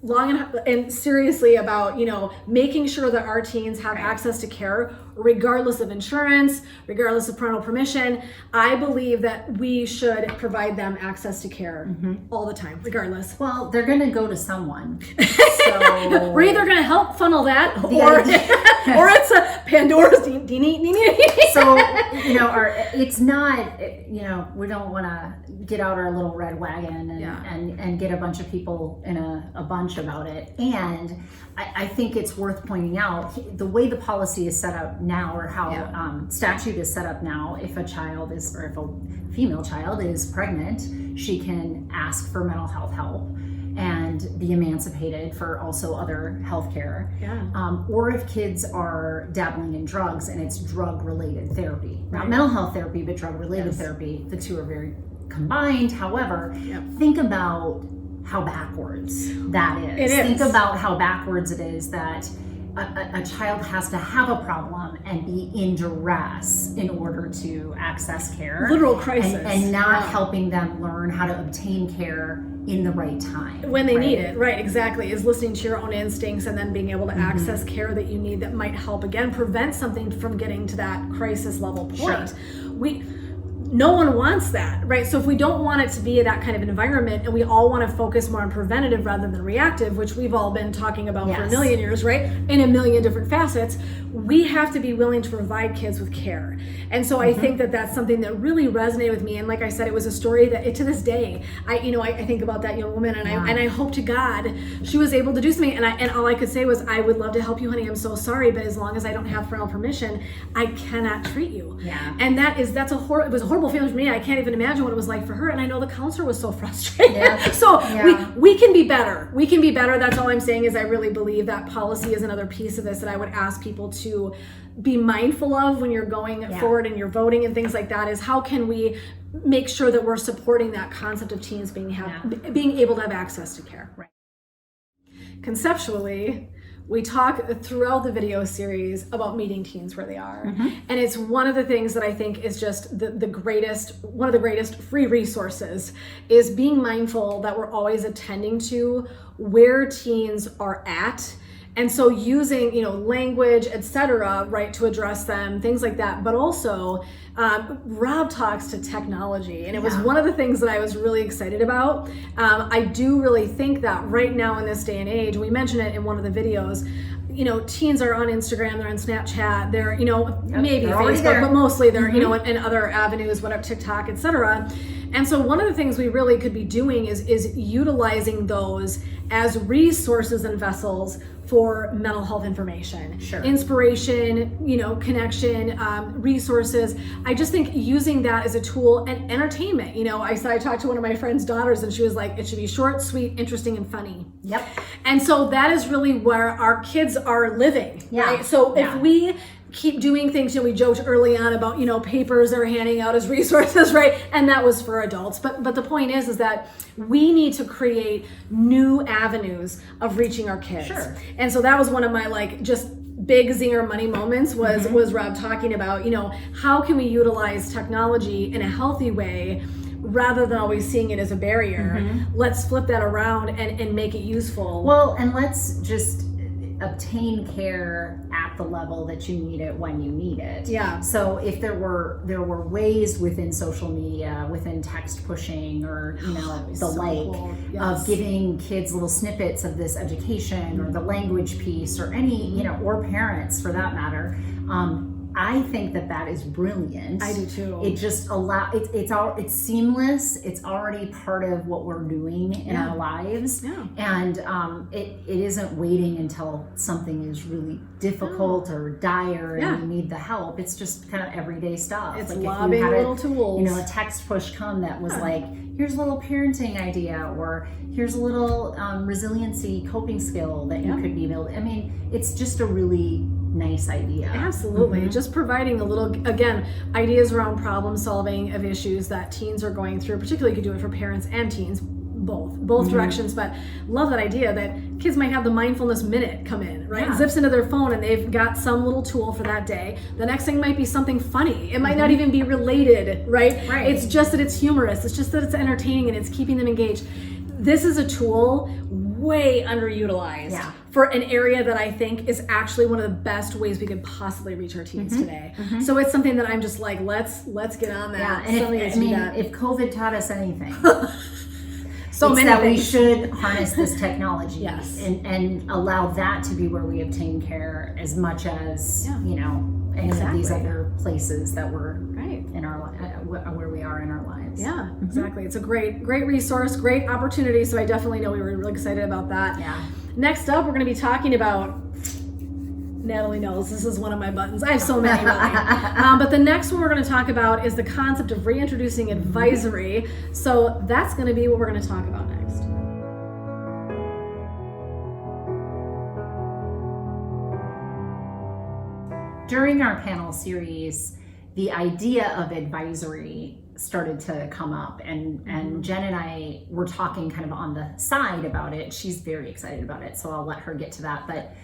long and seriously about, making sure that our teens have access to care, regardless of insurance, regardless of parental permission. I believe that we should provide them access to care all the time, regardless. Well, they're going to go to someone. So we're either going to help funnel that, or it's a Pandora's So, it's not, we don't want to get out our little red wagon and get a bunch of people in a bunch about it. And I think it's worth pointing out the way the policy is set up now, or how statute is set up now. If a child is, or if a female child is pregnant, she can ask for mental health help and be emancipated for also other health care. Or if kids are dabbling in drugs and it's drug-related therapy. Not mental health therapy, but drug-related therapy. The two are very combined. However, think about how backwards that is. Think about how backwards it is that a child has to have a problem and be in duress in order to access care. Literal crisis. And not helping them learn how to obtain care in the right time. When they need it, exactly, is listening to your own instincts and then being able to access care that you need that might help, again, prevent something from getting to that crisis level point. No one wants that, right? So if we don't want it to be that kind of an environment, and we all want to focus more on preventative rather than reactive, which we've all been talking about for a million years, right? In a million different facets, we have to be willing to provide kids with care. And so I think that that's something that really resonated with me. And like I said, it was a story that to this day, I think about that young woman, and I hope to God she was able to do something. And all I could say was, I would love to help you, honey. I'm so sorry, but as long as I don't have parental permission, I cannot treat you. And it was a horrible feeling for me. I can't even imagine what it was like for her. And I know the counselor was so frustrated. So we can be better. We can be better. That's all I'm saying is I really believe that policy is another piece of this that I would ask people to be mindful of when you're going forward and you're voting and things like that, is how can we make sure that we're supporting that concept of teens being able to have access to care. Conceptually, we talk throughout the video series about meeting teens where they are. And it's one of the things that I think is just one of the greatest free resources, is being mindful that we're always attending to where teens are at. And so using, language, etc., right, to address them, things like that. But also, Rob talks to technology, and it was one of the things that I was really excited about. I do really think that right now in this day and age, we mentioned it in one of the videos, teens are on Instagram, they're on Snapchat, they're, maybe they're Facebook, but mostly they're, in other avenues, whatever, TikTok, etc. And so one of the things we really could be doing is utilizing those as resources and vessels for mental health information, inspiration, connection, resources. I just think using that as a tool, and entertainment. I talked to one of my friend's daughters, and she was like, it should be short, sweet, interesting, and funny. And so that is really where our kids are living, right? So if we keep doing things, we joked early on about, papers they're handing out as resources, right? And that was for adults. But the point is that we need to create new avenues of reaching our kids. And so that was one of my just big zinger money moments was Rob talking about, how can we utilize technology in a healthy way rather than always seeing it as a barrier. Let's flip that around and make it useful. Well, and let's just obtain care at the level that you need it when you need it. Yeah. So if there were ways within social media, within text pushing, or Cool. Yes. of giving kids little snippets of this education or the language piece, or any or parents for that matter, I think that is brilliant. I do too. It just it's seamless. It's already part of what we're doing in our lives. Yeah. And it isn't waiting until something is really difficult or dire and you need the help. It's just kind of everyday stuff. It's like lobbing if you had little tools. a text push come that was like, here's a little parenting idea, or here's a little resiliency coping skill that you could be able to, I mean, it's just a really nice idea. Absolutely. Just providing a little, again, ideas around problem solving of issues that teens are going through. Particularly, you could do it for parents and teens, both directions. But love that idea that kids might have the mindfulness minute come in, right? Zips into their phone and they've got some little tool for that day. The next thing might be something funny. It might not even be related, right? It's just that it's humorous. It's just that it's entertaining and it's keeping them engaged. This is a tool way underutilized for an area that I think is actually one of the best ways we could possibly reach our teens today. So it's something that I'm just like, let's get on that. And if COVID taught us anything, so it's many that things. we should harness this technology and allow that to be where we obtain care as much as any of these other places that we're in our where we are in our lives. Yeah, exactly. It's a great resource, great opportunity. So I definitely know we were really excited about that. Yeah. Next up, we're going to be talking about, Natalie knows this is one of my buttons. I have so many really. But the next one we're going to talk about is the concept of reintroducing advisory. So that's going to be what we're going to talk about next. During our panel series, the idea of advisory started to come up, and Jen and I were talking kind of on the side about it. She's very excited about it, so I'll let her get to that. But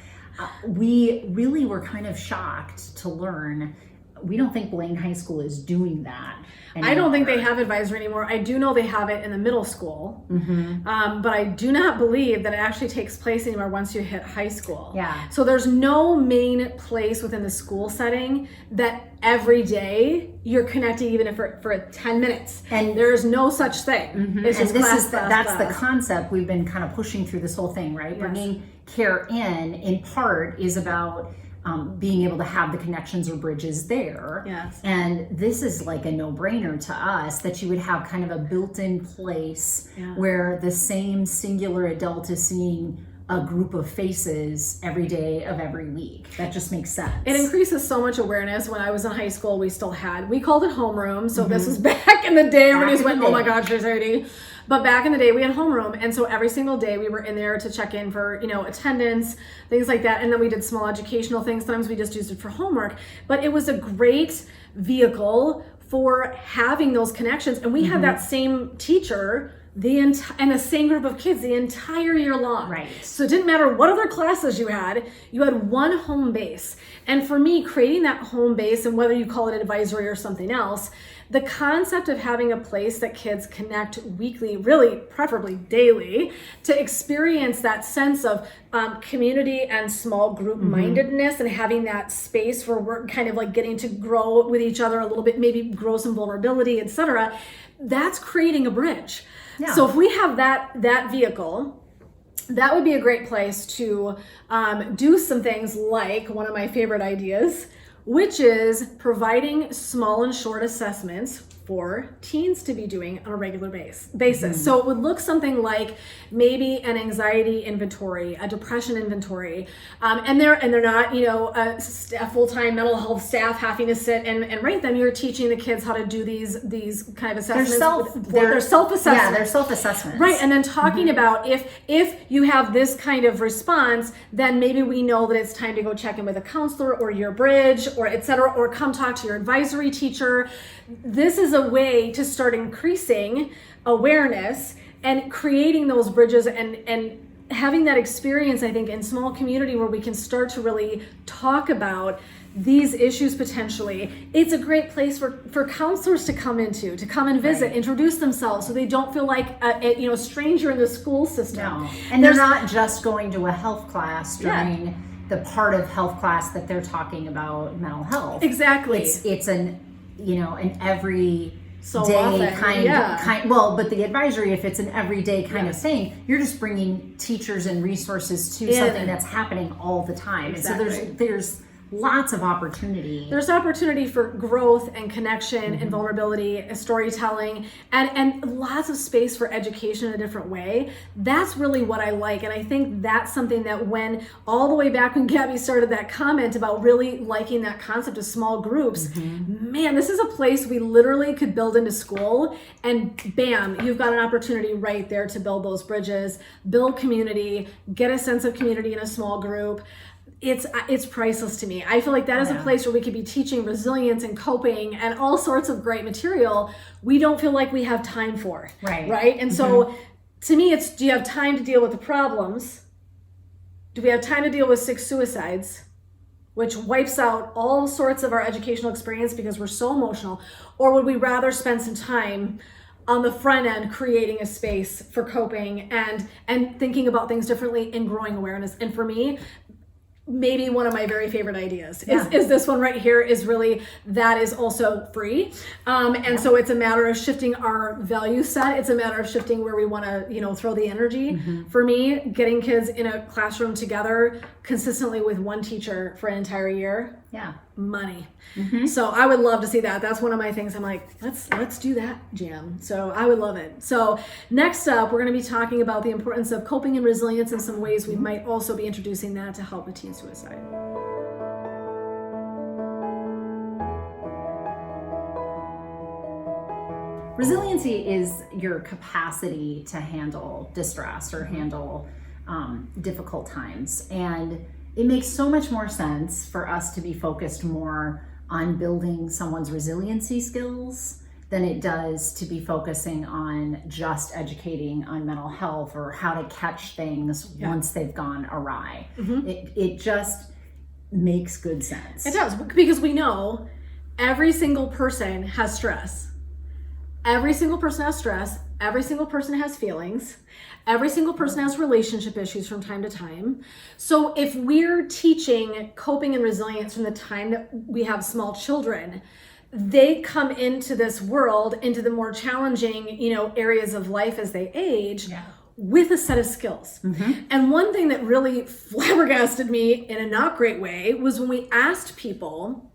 we really were kind of shocked to learn we don't think Blaine High School is doing that anymore. I don't think they have advisory anymore. I do know they have it in the middle school, but I do not believe that it actually takes place anymore once you hit high school. Yeah. So there's no main place within the school setting that every day you're connecting, even if for 10 minutes. And there's no such thing. It's just that's the concept we've been kind of pushing through this whole thing, right? Yes. Bringing care in part is about being able to have the connections or bridges there. Yes. And this is like a no-brainer to us that you would have kind of a built-in place where the same singular adult is seeing a group of faces every day of every week. That just makes sense. It increases so much awareness. When I was in high school, we called it homeroom. So this was back in the day. Everybody went, oh my gosh, there's AD. But back in the day, we had homeroom. And so every single day we were in there to check in for, attendance, things like that. And then we did small educational things. Sometimes we just used it for homework. But it was a great vehicle for having those connections. And we had that same teacher and the same group of kids the entire year long. Right. So it didn't matter what other classes you had one home base. And for me, creating that home base, and whether you call it advisory or something else, the concept of having a place that kids connect weekly, really preferably daily, to experience that sense of community and small group mindedness, and having that space where we're kind of like getting to grow with each other a little bit, maybe grow some vulnerability, etc. That's creating a bridge. Yeah. So if we have that vehicle, that would be a great place to do some things like one of my favorite ideas, which is providing small and short assessments for teens to be doing on a regular basis. So it would look something like maybe an anxiety inventory, a depression inventory, and they're not a full-time mental health staff having to sit and rate them. You're teaching the kids how to do these kind of assessments. They're self-assessment. Yeah, they're self-assessments. Right, and then talking about if you have this kind of response, then maybe we know that it's time to go check in with a counselor or your bridge or etc. or come talk to your advisory teacher. This is a way to start increasing awareness and creating those bridges and having that experience, I think, in small community where we can start to really talk about these issues potentially, it's a great place for counselors to come and visit, introduce themselves, so they don't feel like a stranger in the school system. No. And they're not just going to a health class during the part of health class that they're talking about mental health. Exactly. It's an every so day often, kind but the advisory, if it's an everyday kind of thing, you're just bringing teachers and resources to something that's happening all the time. Exactly. And so there's lots of opportunity. There's opportunity for growth and connection and vulnerability, storytelling, and lots of space for education in a different way. That's really what I like. And I think that's something that when all the way back when Gabby started that comment about really liking that concept of small groups, man, this is a place we literally could build into school, and bam, you've got an opportunity right there to build those bridges, build community, get a sense of community in a small group. It's priceless to me. I feel like that is a place where we could be teaching resilience and coping and all sorts of great material we don't feel like we have time for. Right? And so to me, it's, do you have time to deal with the problems? Do we have time to deal with 6 suicides, which wipes out all sorts of our educational experience because we're so emotional? Or would we rather spend some time on the front end creating a space for coping and thinking about things differently and growing awareness? And for me, maybe one of my very favorite ideas is this one right here. Is really, that is also free. So it's a matter of shifting our value set. It's a matter of shifting where we want to, throw the energy. For me, getting kids in a classroom together consistently with one teacher for an entire year. Money. So I would love to see that. That's one of my things. I'm like, let's do that jam. So I would love it. So next up, we're going to be talking about the importance of coping and resilience and some ways we might also be introducing that to help with teen suicide. Resiliency is your capacity to handle distress or handle difficult times. And it makes so much more sense for us to be focused more on building someone's resiliency skills than it does to be focusing on just educating on mental health or how to catch things once they've gone awry. It just makes good sense. It does, because we know every single person has stress. Every single person has stress. Every single person has feelings. Every single person has relationship issues from time to time. So if we're teaching coping and resilience from the time that we have small children, they come into this world, into the more challenging, areas of life as they age, with a set of skills. And one thing that really flabbergasted me in a not great way was when we asked people,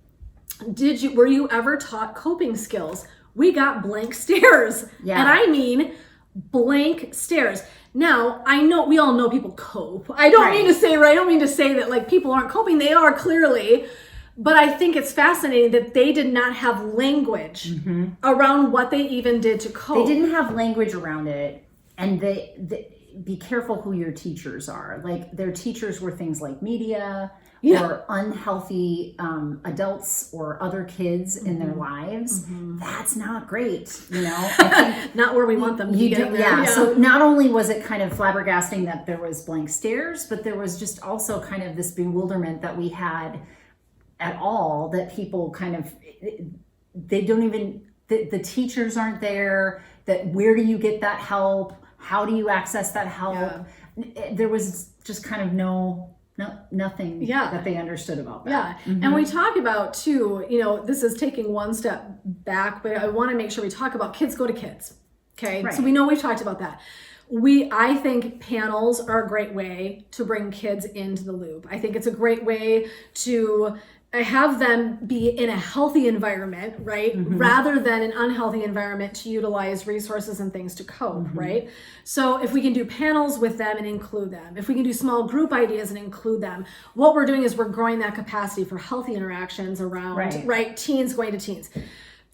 were you ever taught coping skills? We got blank stares. And I mean blank stares. Now, I know we all know people cope. I don't mean to say that like people aren't coping. They are, clearly. But I think it's fascinating that they did not have language around what they even did to cope. They didn't have language around it. And they be careful who your teachers are. Like, their teachers were things like media or unhealthy adults or other kids in their lives. That's not great, I think not where we want them to be. So not only was it kind of flabbergasting that there was blank stares, but there was just also kind of this bewilderment that we had at all, that people kind of, they don't even, the teachers aren't there, that where do you get that help? How do you access that help? There was just kind of nothing that they understood about that. And we talk about too, this is taking one step back, but I want to make sure we talk about kids go to kids. Okay. So we know we've talked about that. I think panels are a great way to bring kids into the loop. I think it's a great way to have them be in a healthy environment, right? Rather than an unhealthy environment to utilize resources and things to cope, right? So if we can do panels with them and include them, if we can do small group ideas and include them, what we're doing is we're growing that capacity for healthy interactions around, teens going to teens.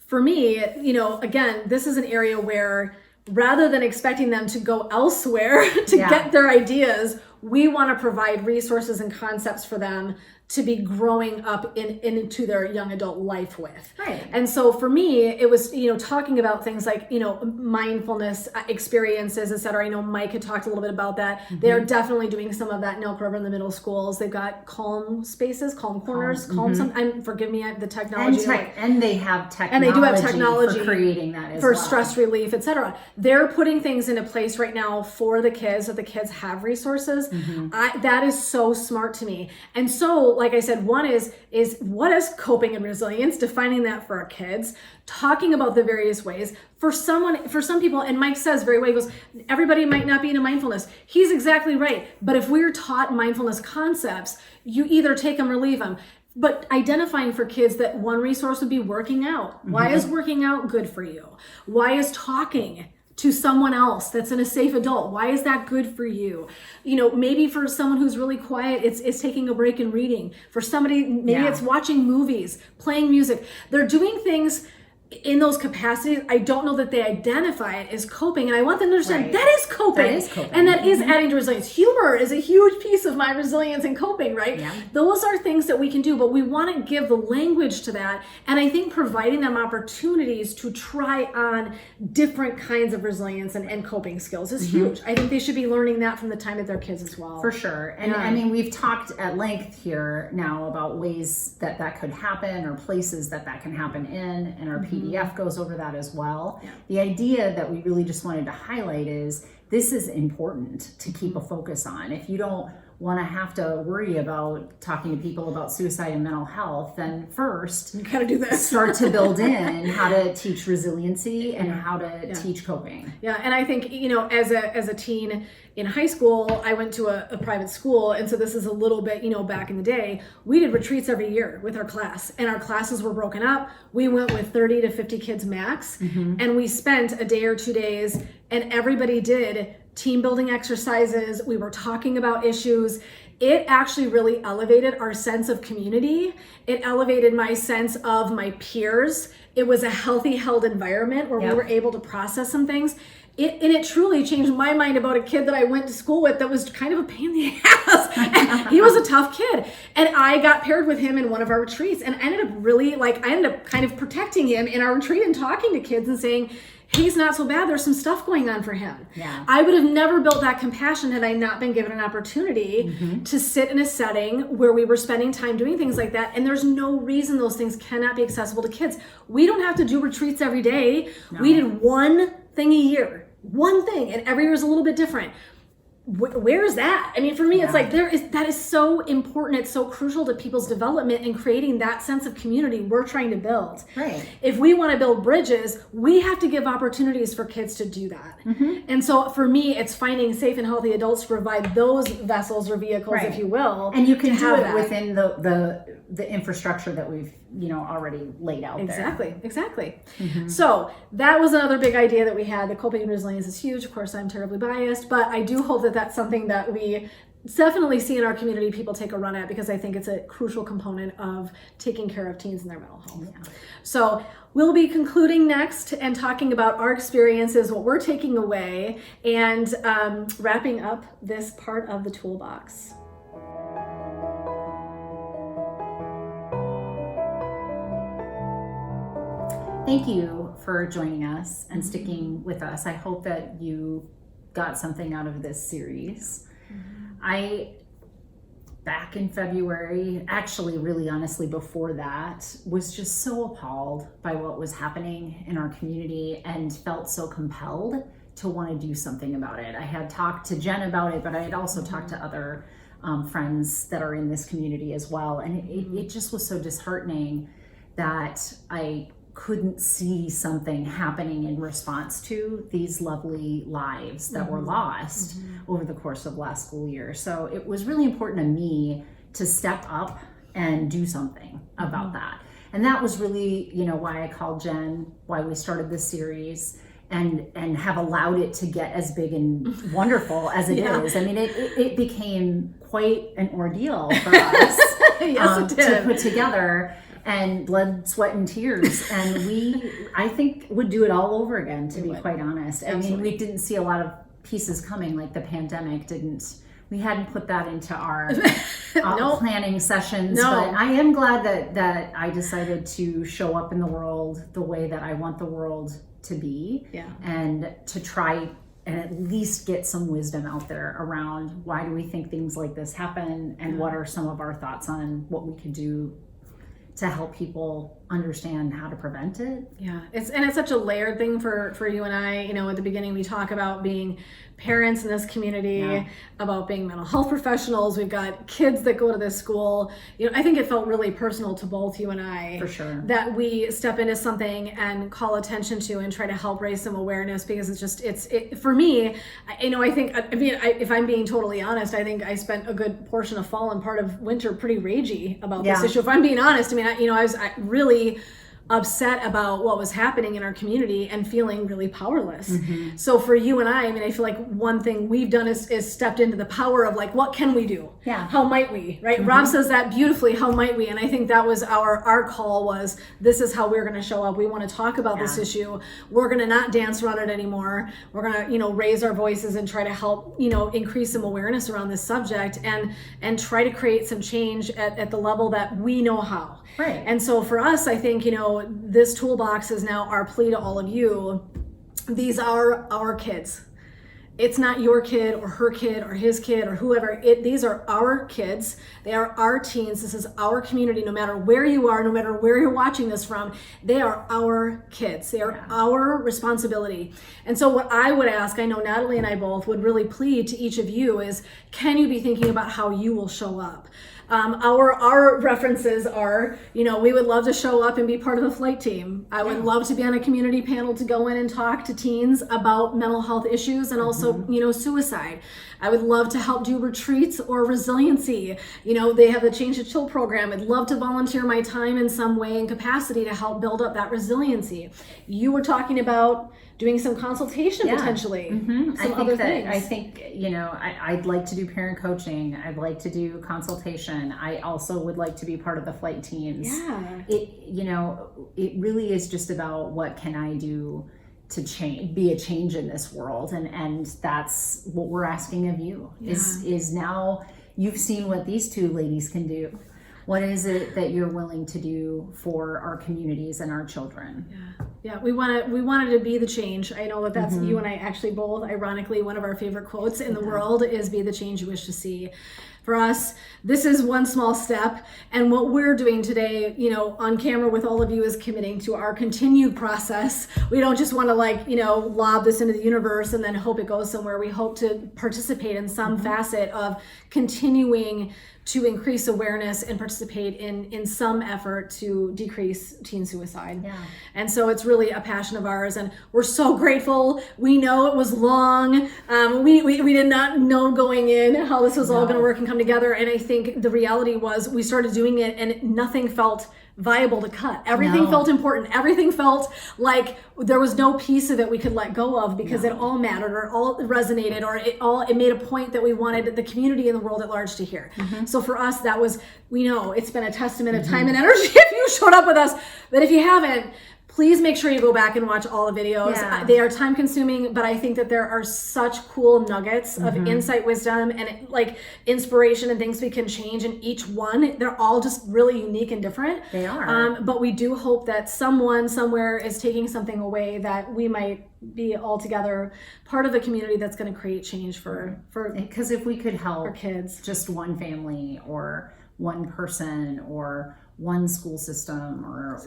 For me, again, this is an area where rather than expecting them to go elsewhere to get their ideas, we want to provide resources and concepts for them to be growing up into their young adult life with. Right. And so for me, it was, talking about things like, mindfulness experiences, et cetera. I know Mike had talked a little bit about that. Mm-hmm. They're definitely doing some of that in Elk River in the middle schools. They've got calm spaces, calm corners, forgive me, the technology. And they have technology. And they do have technology for creating that as for well. stress relief, et cetera. They're putting things into place right now for the kids, so the kids have resources. That is so smart to me. And so, like I said, one is what is coping and resilience, defining that for our kids, talking about the various ways. For some people, and Mike says very well, he goes, everybody might not be into mindfulness. He's exactly right. But if we're taught mindfulness concepts, you either take them or leave them. But identifying for kids that one resource would be working out. Why is working out good for you? Why is talking to someone else that's in a safe adult, why is that good for you? Maybe for someone who's really quiet, it's taking a break and reading. For somebody, maybe it's watching movies, playing music. They're doing things in those capacities. I don't know that they identify it as coping, and I want them to understand that is coping. That is coping. And that is adding to resilience. Humor is a huge piece of my resilience and coping, right? Yeah. Those are things that we can do, but we want to give the language to that. And I think providing them opportunities to try on different kinds of resilience and coping skills is huge. I think they should be learning that from the time that they're kids as well. For sure. And I mean, we've talked at length here now about ways that could happen, or places that can happen in, and our PDF goes over that as well. Yeah. The idea that we really just wanted to highlight is this is important to keep a focus on. If you don't want to have to worry about talking to people about suicide and mental health, then first you gotta do this. Start to build in how to teach resiliency and how to teach coping. Yeah, and I think, as a teen in high school, I went to a private school, and so this is a little bit, back in the day, we did retreats every year with our class, and our classes were broken up. We went with 30 to 50 kids max, and we spent a day or 2 days, and everybody did team building exercises. We were talking about issues. It actually really elevated our sense of community. It elevated my sense of my peers. It was a healthy, held environment where we were able to process some things. It truly changed my mind about a kid that I went to school with that was kind of a pain in the ass. And he was a tough kid. And I got paired with him in one of our retreats. And I ended up kind of protecting him in our retreat and talking to kids and saying, he's not so bad. There's some stuff going on for him. Yeah. I would have never built that compassion had I not been given an opportunity to sit in a setting where we were spending time doing things like that. And there's no reason those things cannot be accessible to kids. We don't have to do retreats every day. No. We did one thing a year. One thing, and every year is a little bit different. Where is that? I mean, for me, it's like that is so important. It's so crucial to people's development and creating that sense of community we're trying to build. Right. If we want to build bridges, we have to give opportunities for kids to do that. And so for me, it's finding safe and healthy adults to provide those vessels or vehicles, if you will. And you can do it within the infrastructure that we've already laid out there. Exactly. So that was another big idea that we had. The coping and resilience is huge. Of course, I'm terribly biased, but I do hope that that's something that we definitely see in our community people take a run at, because I think it's a crucial component of taking care of teens and their mental health. Yeah. So we'll be concluding next and talking about our experiences, what we're taking away, and wrapping up this part of the toolbox. Thank you for joining us and sticking with us. I hope that you got something out of this series. Back in February, actually really honestly before that, was just so appalled by what was happening in our community and felt so compelled to want to do something about it. I had talked to Jen about it, but I had also talked to other friends that are in this community as well. And it just was so disheartening that I couldn't see something happening in response to these lovely lives that were lost over the course of last school year. So it was really important to me to step up and do something about that. And that was really, why I called Jen, why we started this series, and have allowed it to get as big and wonderful as it is. I mean, it became quite an ordeal for us to put together. And blood, sweat, and tears. And I think, would do it all over again, to be quite honest. I mean, we didn't see a lot of pieces coming, like the pandemic didn't we hadn't put that into our Nope. planning sessions, No. but I am glad that I decided to show up in the world the way that I want the world to be, Yeah. and to try and at least get some wisdom out there around why do we think things like this happen, and what are some of our thoughts on what we could do to help people understand how to prevent it. Yeah, it's such a layered thing for you and I. You know, at the beginning we talk about being parents in this community, about being mental health professionals. We've got kids that go to this school. You know, I think it felt really personal to both you and I, For sure. that we step into something and call attention to and try to help raise some awareness, because it's just for me. I think if I'm being totally honest, I think I spent a good portion of fall and part of winter pretty ragey about this issue. If I'm being honest, I was really upset about what was happening in our community and feeling really powerless. So for you and I feel like one thing we've done is stepped into the power of like, what can we do? Yeah. How might we, right? Rob says that beautifully, how might we? And I think that was our call was, this is how we're going to show up. We want to talk about this issue. We're going to not dance around it anymore. We're going to, raise our voices and try to help, increase some awareness around this subject, and try to create some change at the level that we know how. Right. And so for us, I think, this toolbox is now our plea to all of you. These are our kids. It's not your kid or her kid or his kid or whoever. These are our kids. They are our teens. This is our community. No matter where you are, no matter where you're watching this from, they are our kids. They are our responsibility. And so what I would ask, I know Natalie and I both would really plead to each of you is, can you be thinking about how you will show up? Our references are, we would love to show up and be part of the flight team. I would love to be on a community panel to go in and talk to teens about mental health issues and also, suicide. I would love to help do retreats or resiliency. They have the Change to Chill program. I'd love to volunteer my time in some way and capacity to help build up that resiliency. You were talking about doing some consultation potentially, some other things. I think, I'd like to do parent coaching. I'd like to do consultation. I also would like to be part of the flight teams. Yeah. It really is just about what can I do to be a change in this world. And that's what we're asking of you is now you've seen what these two ladies can do. What is it that you're willing to do for our communities and our children? Yeah, we wanted to be the change. I know that's you and I actually both. Ironically, one of our favorite quotes in the world is "Be the change you wish to see." For us, this is one small step, and what we're doing today, on camera with all of you, is committing to our continued process. We don't just want to lob this into the universe and then hope it goes somewhere. We hope to participate in some facet of continuing to increase awareness and participate in some effort to decrease teen suicide. Yeah. And so it's really a passion of ours, and we're so grateful. We know it was long. We did not know going in how this was all going to work and come together. And I think the reality was we started doing it and nothing felt viable to cut. Everything felt important. Everything felt like there was no piece of it we could let go of, because it all mattered or all resonated, or it made a point that we wanted the community and the world at large to hear. So for us, that was, we know it's been a testament of time and energy if you showed up with us. But if you haven't, please make sure you go back and watch all the videos. They are time consuming, but I think that there are such cool nuggets of insight, wisdom, and inspiration and things we can change in each one. They're all just really unique and different. They are. But we do hope that someone somewhere is taking something away that we might be all together part of a community that's going to create change for because if we could help our kids, just one family or one person or one school system or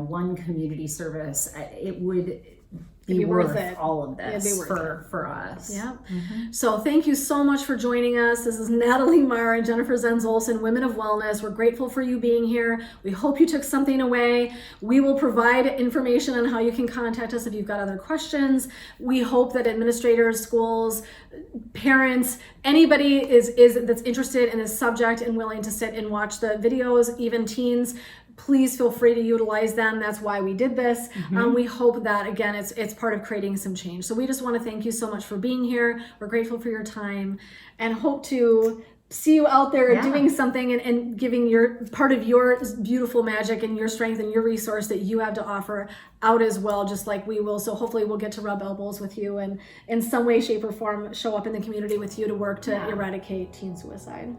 one community service, it would be worth it. All of this for us. Yeah. So thank you so much for joining us. This is Natalie Marr and Jennifer Zenz Olson, Women of Wellness. We're grateful for you being here. We hope you took something away. We will provide information on how you can contact us if you've got other questions. We hope that administrators, schools, parents, anybody that's interested in this subject and willing to sit and watch the videos, even teens, please feel free to utilize them. That's why we did this. We hope that, again, it's part of creating some change. So we just want to thank you so much for being here. We're grateful for your time and hope to see you out there Yeah. doing something and giving your part of your beautiful magic and your strength and your resource that you have to offer out as well, just like we will. So hopefully we'll get to rub elbows with you and in some way, shape, or form show up in the community with you to work to eradicate teen suicide.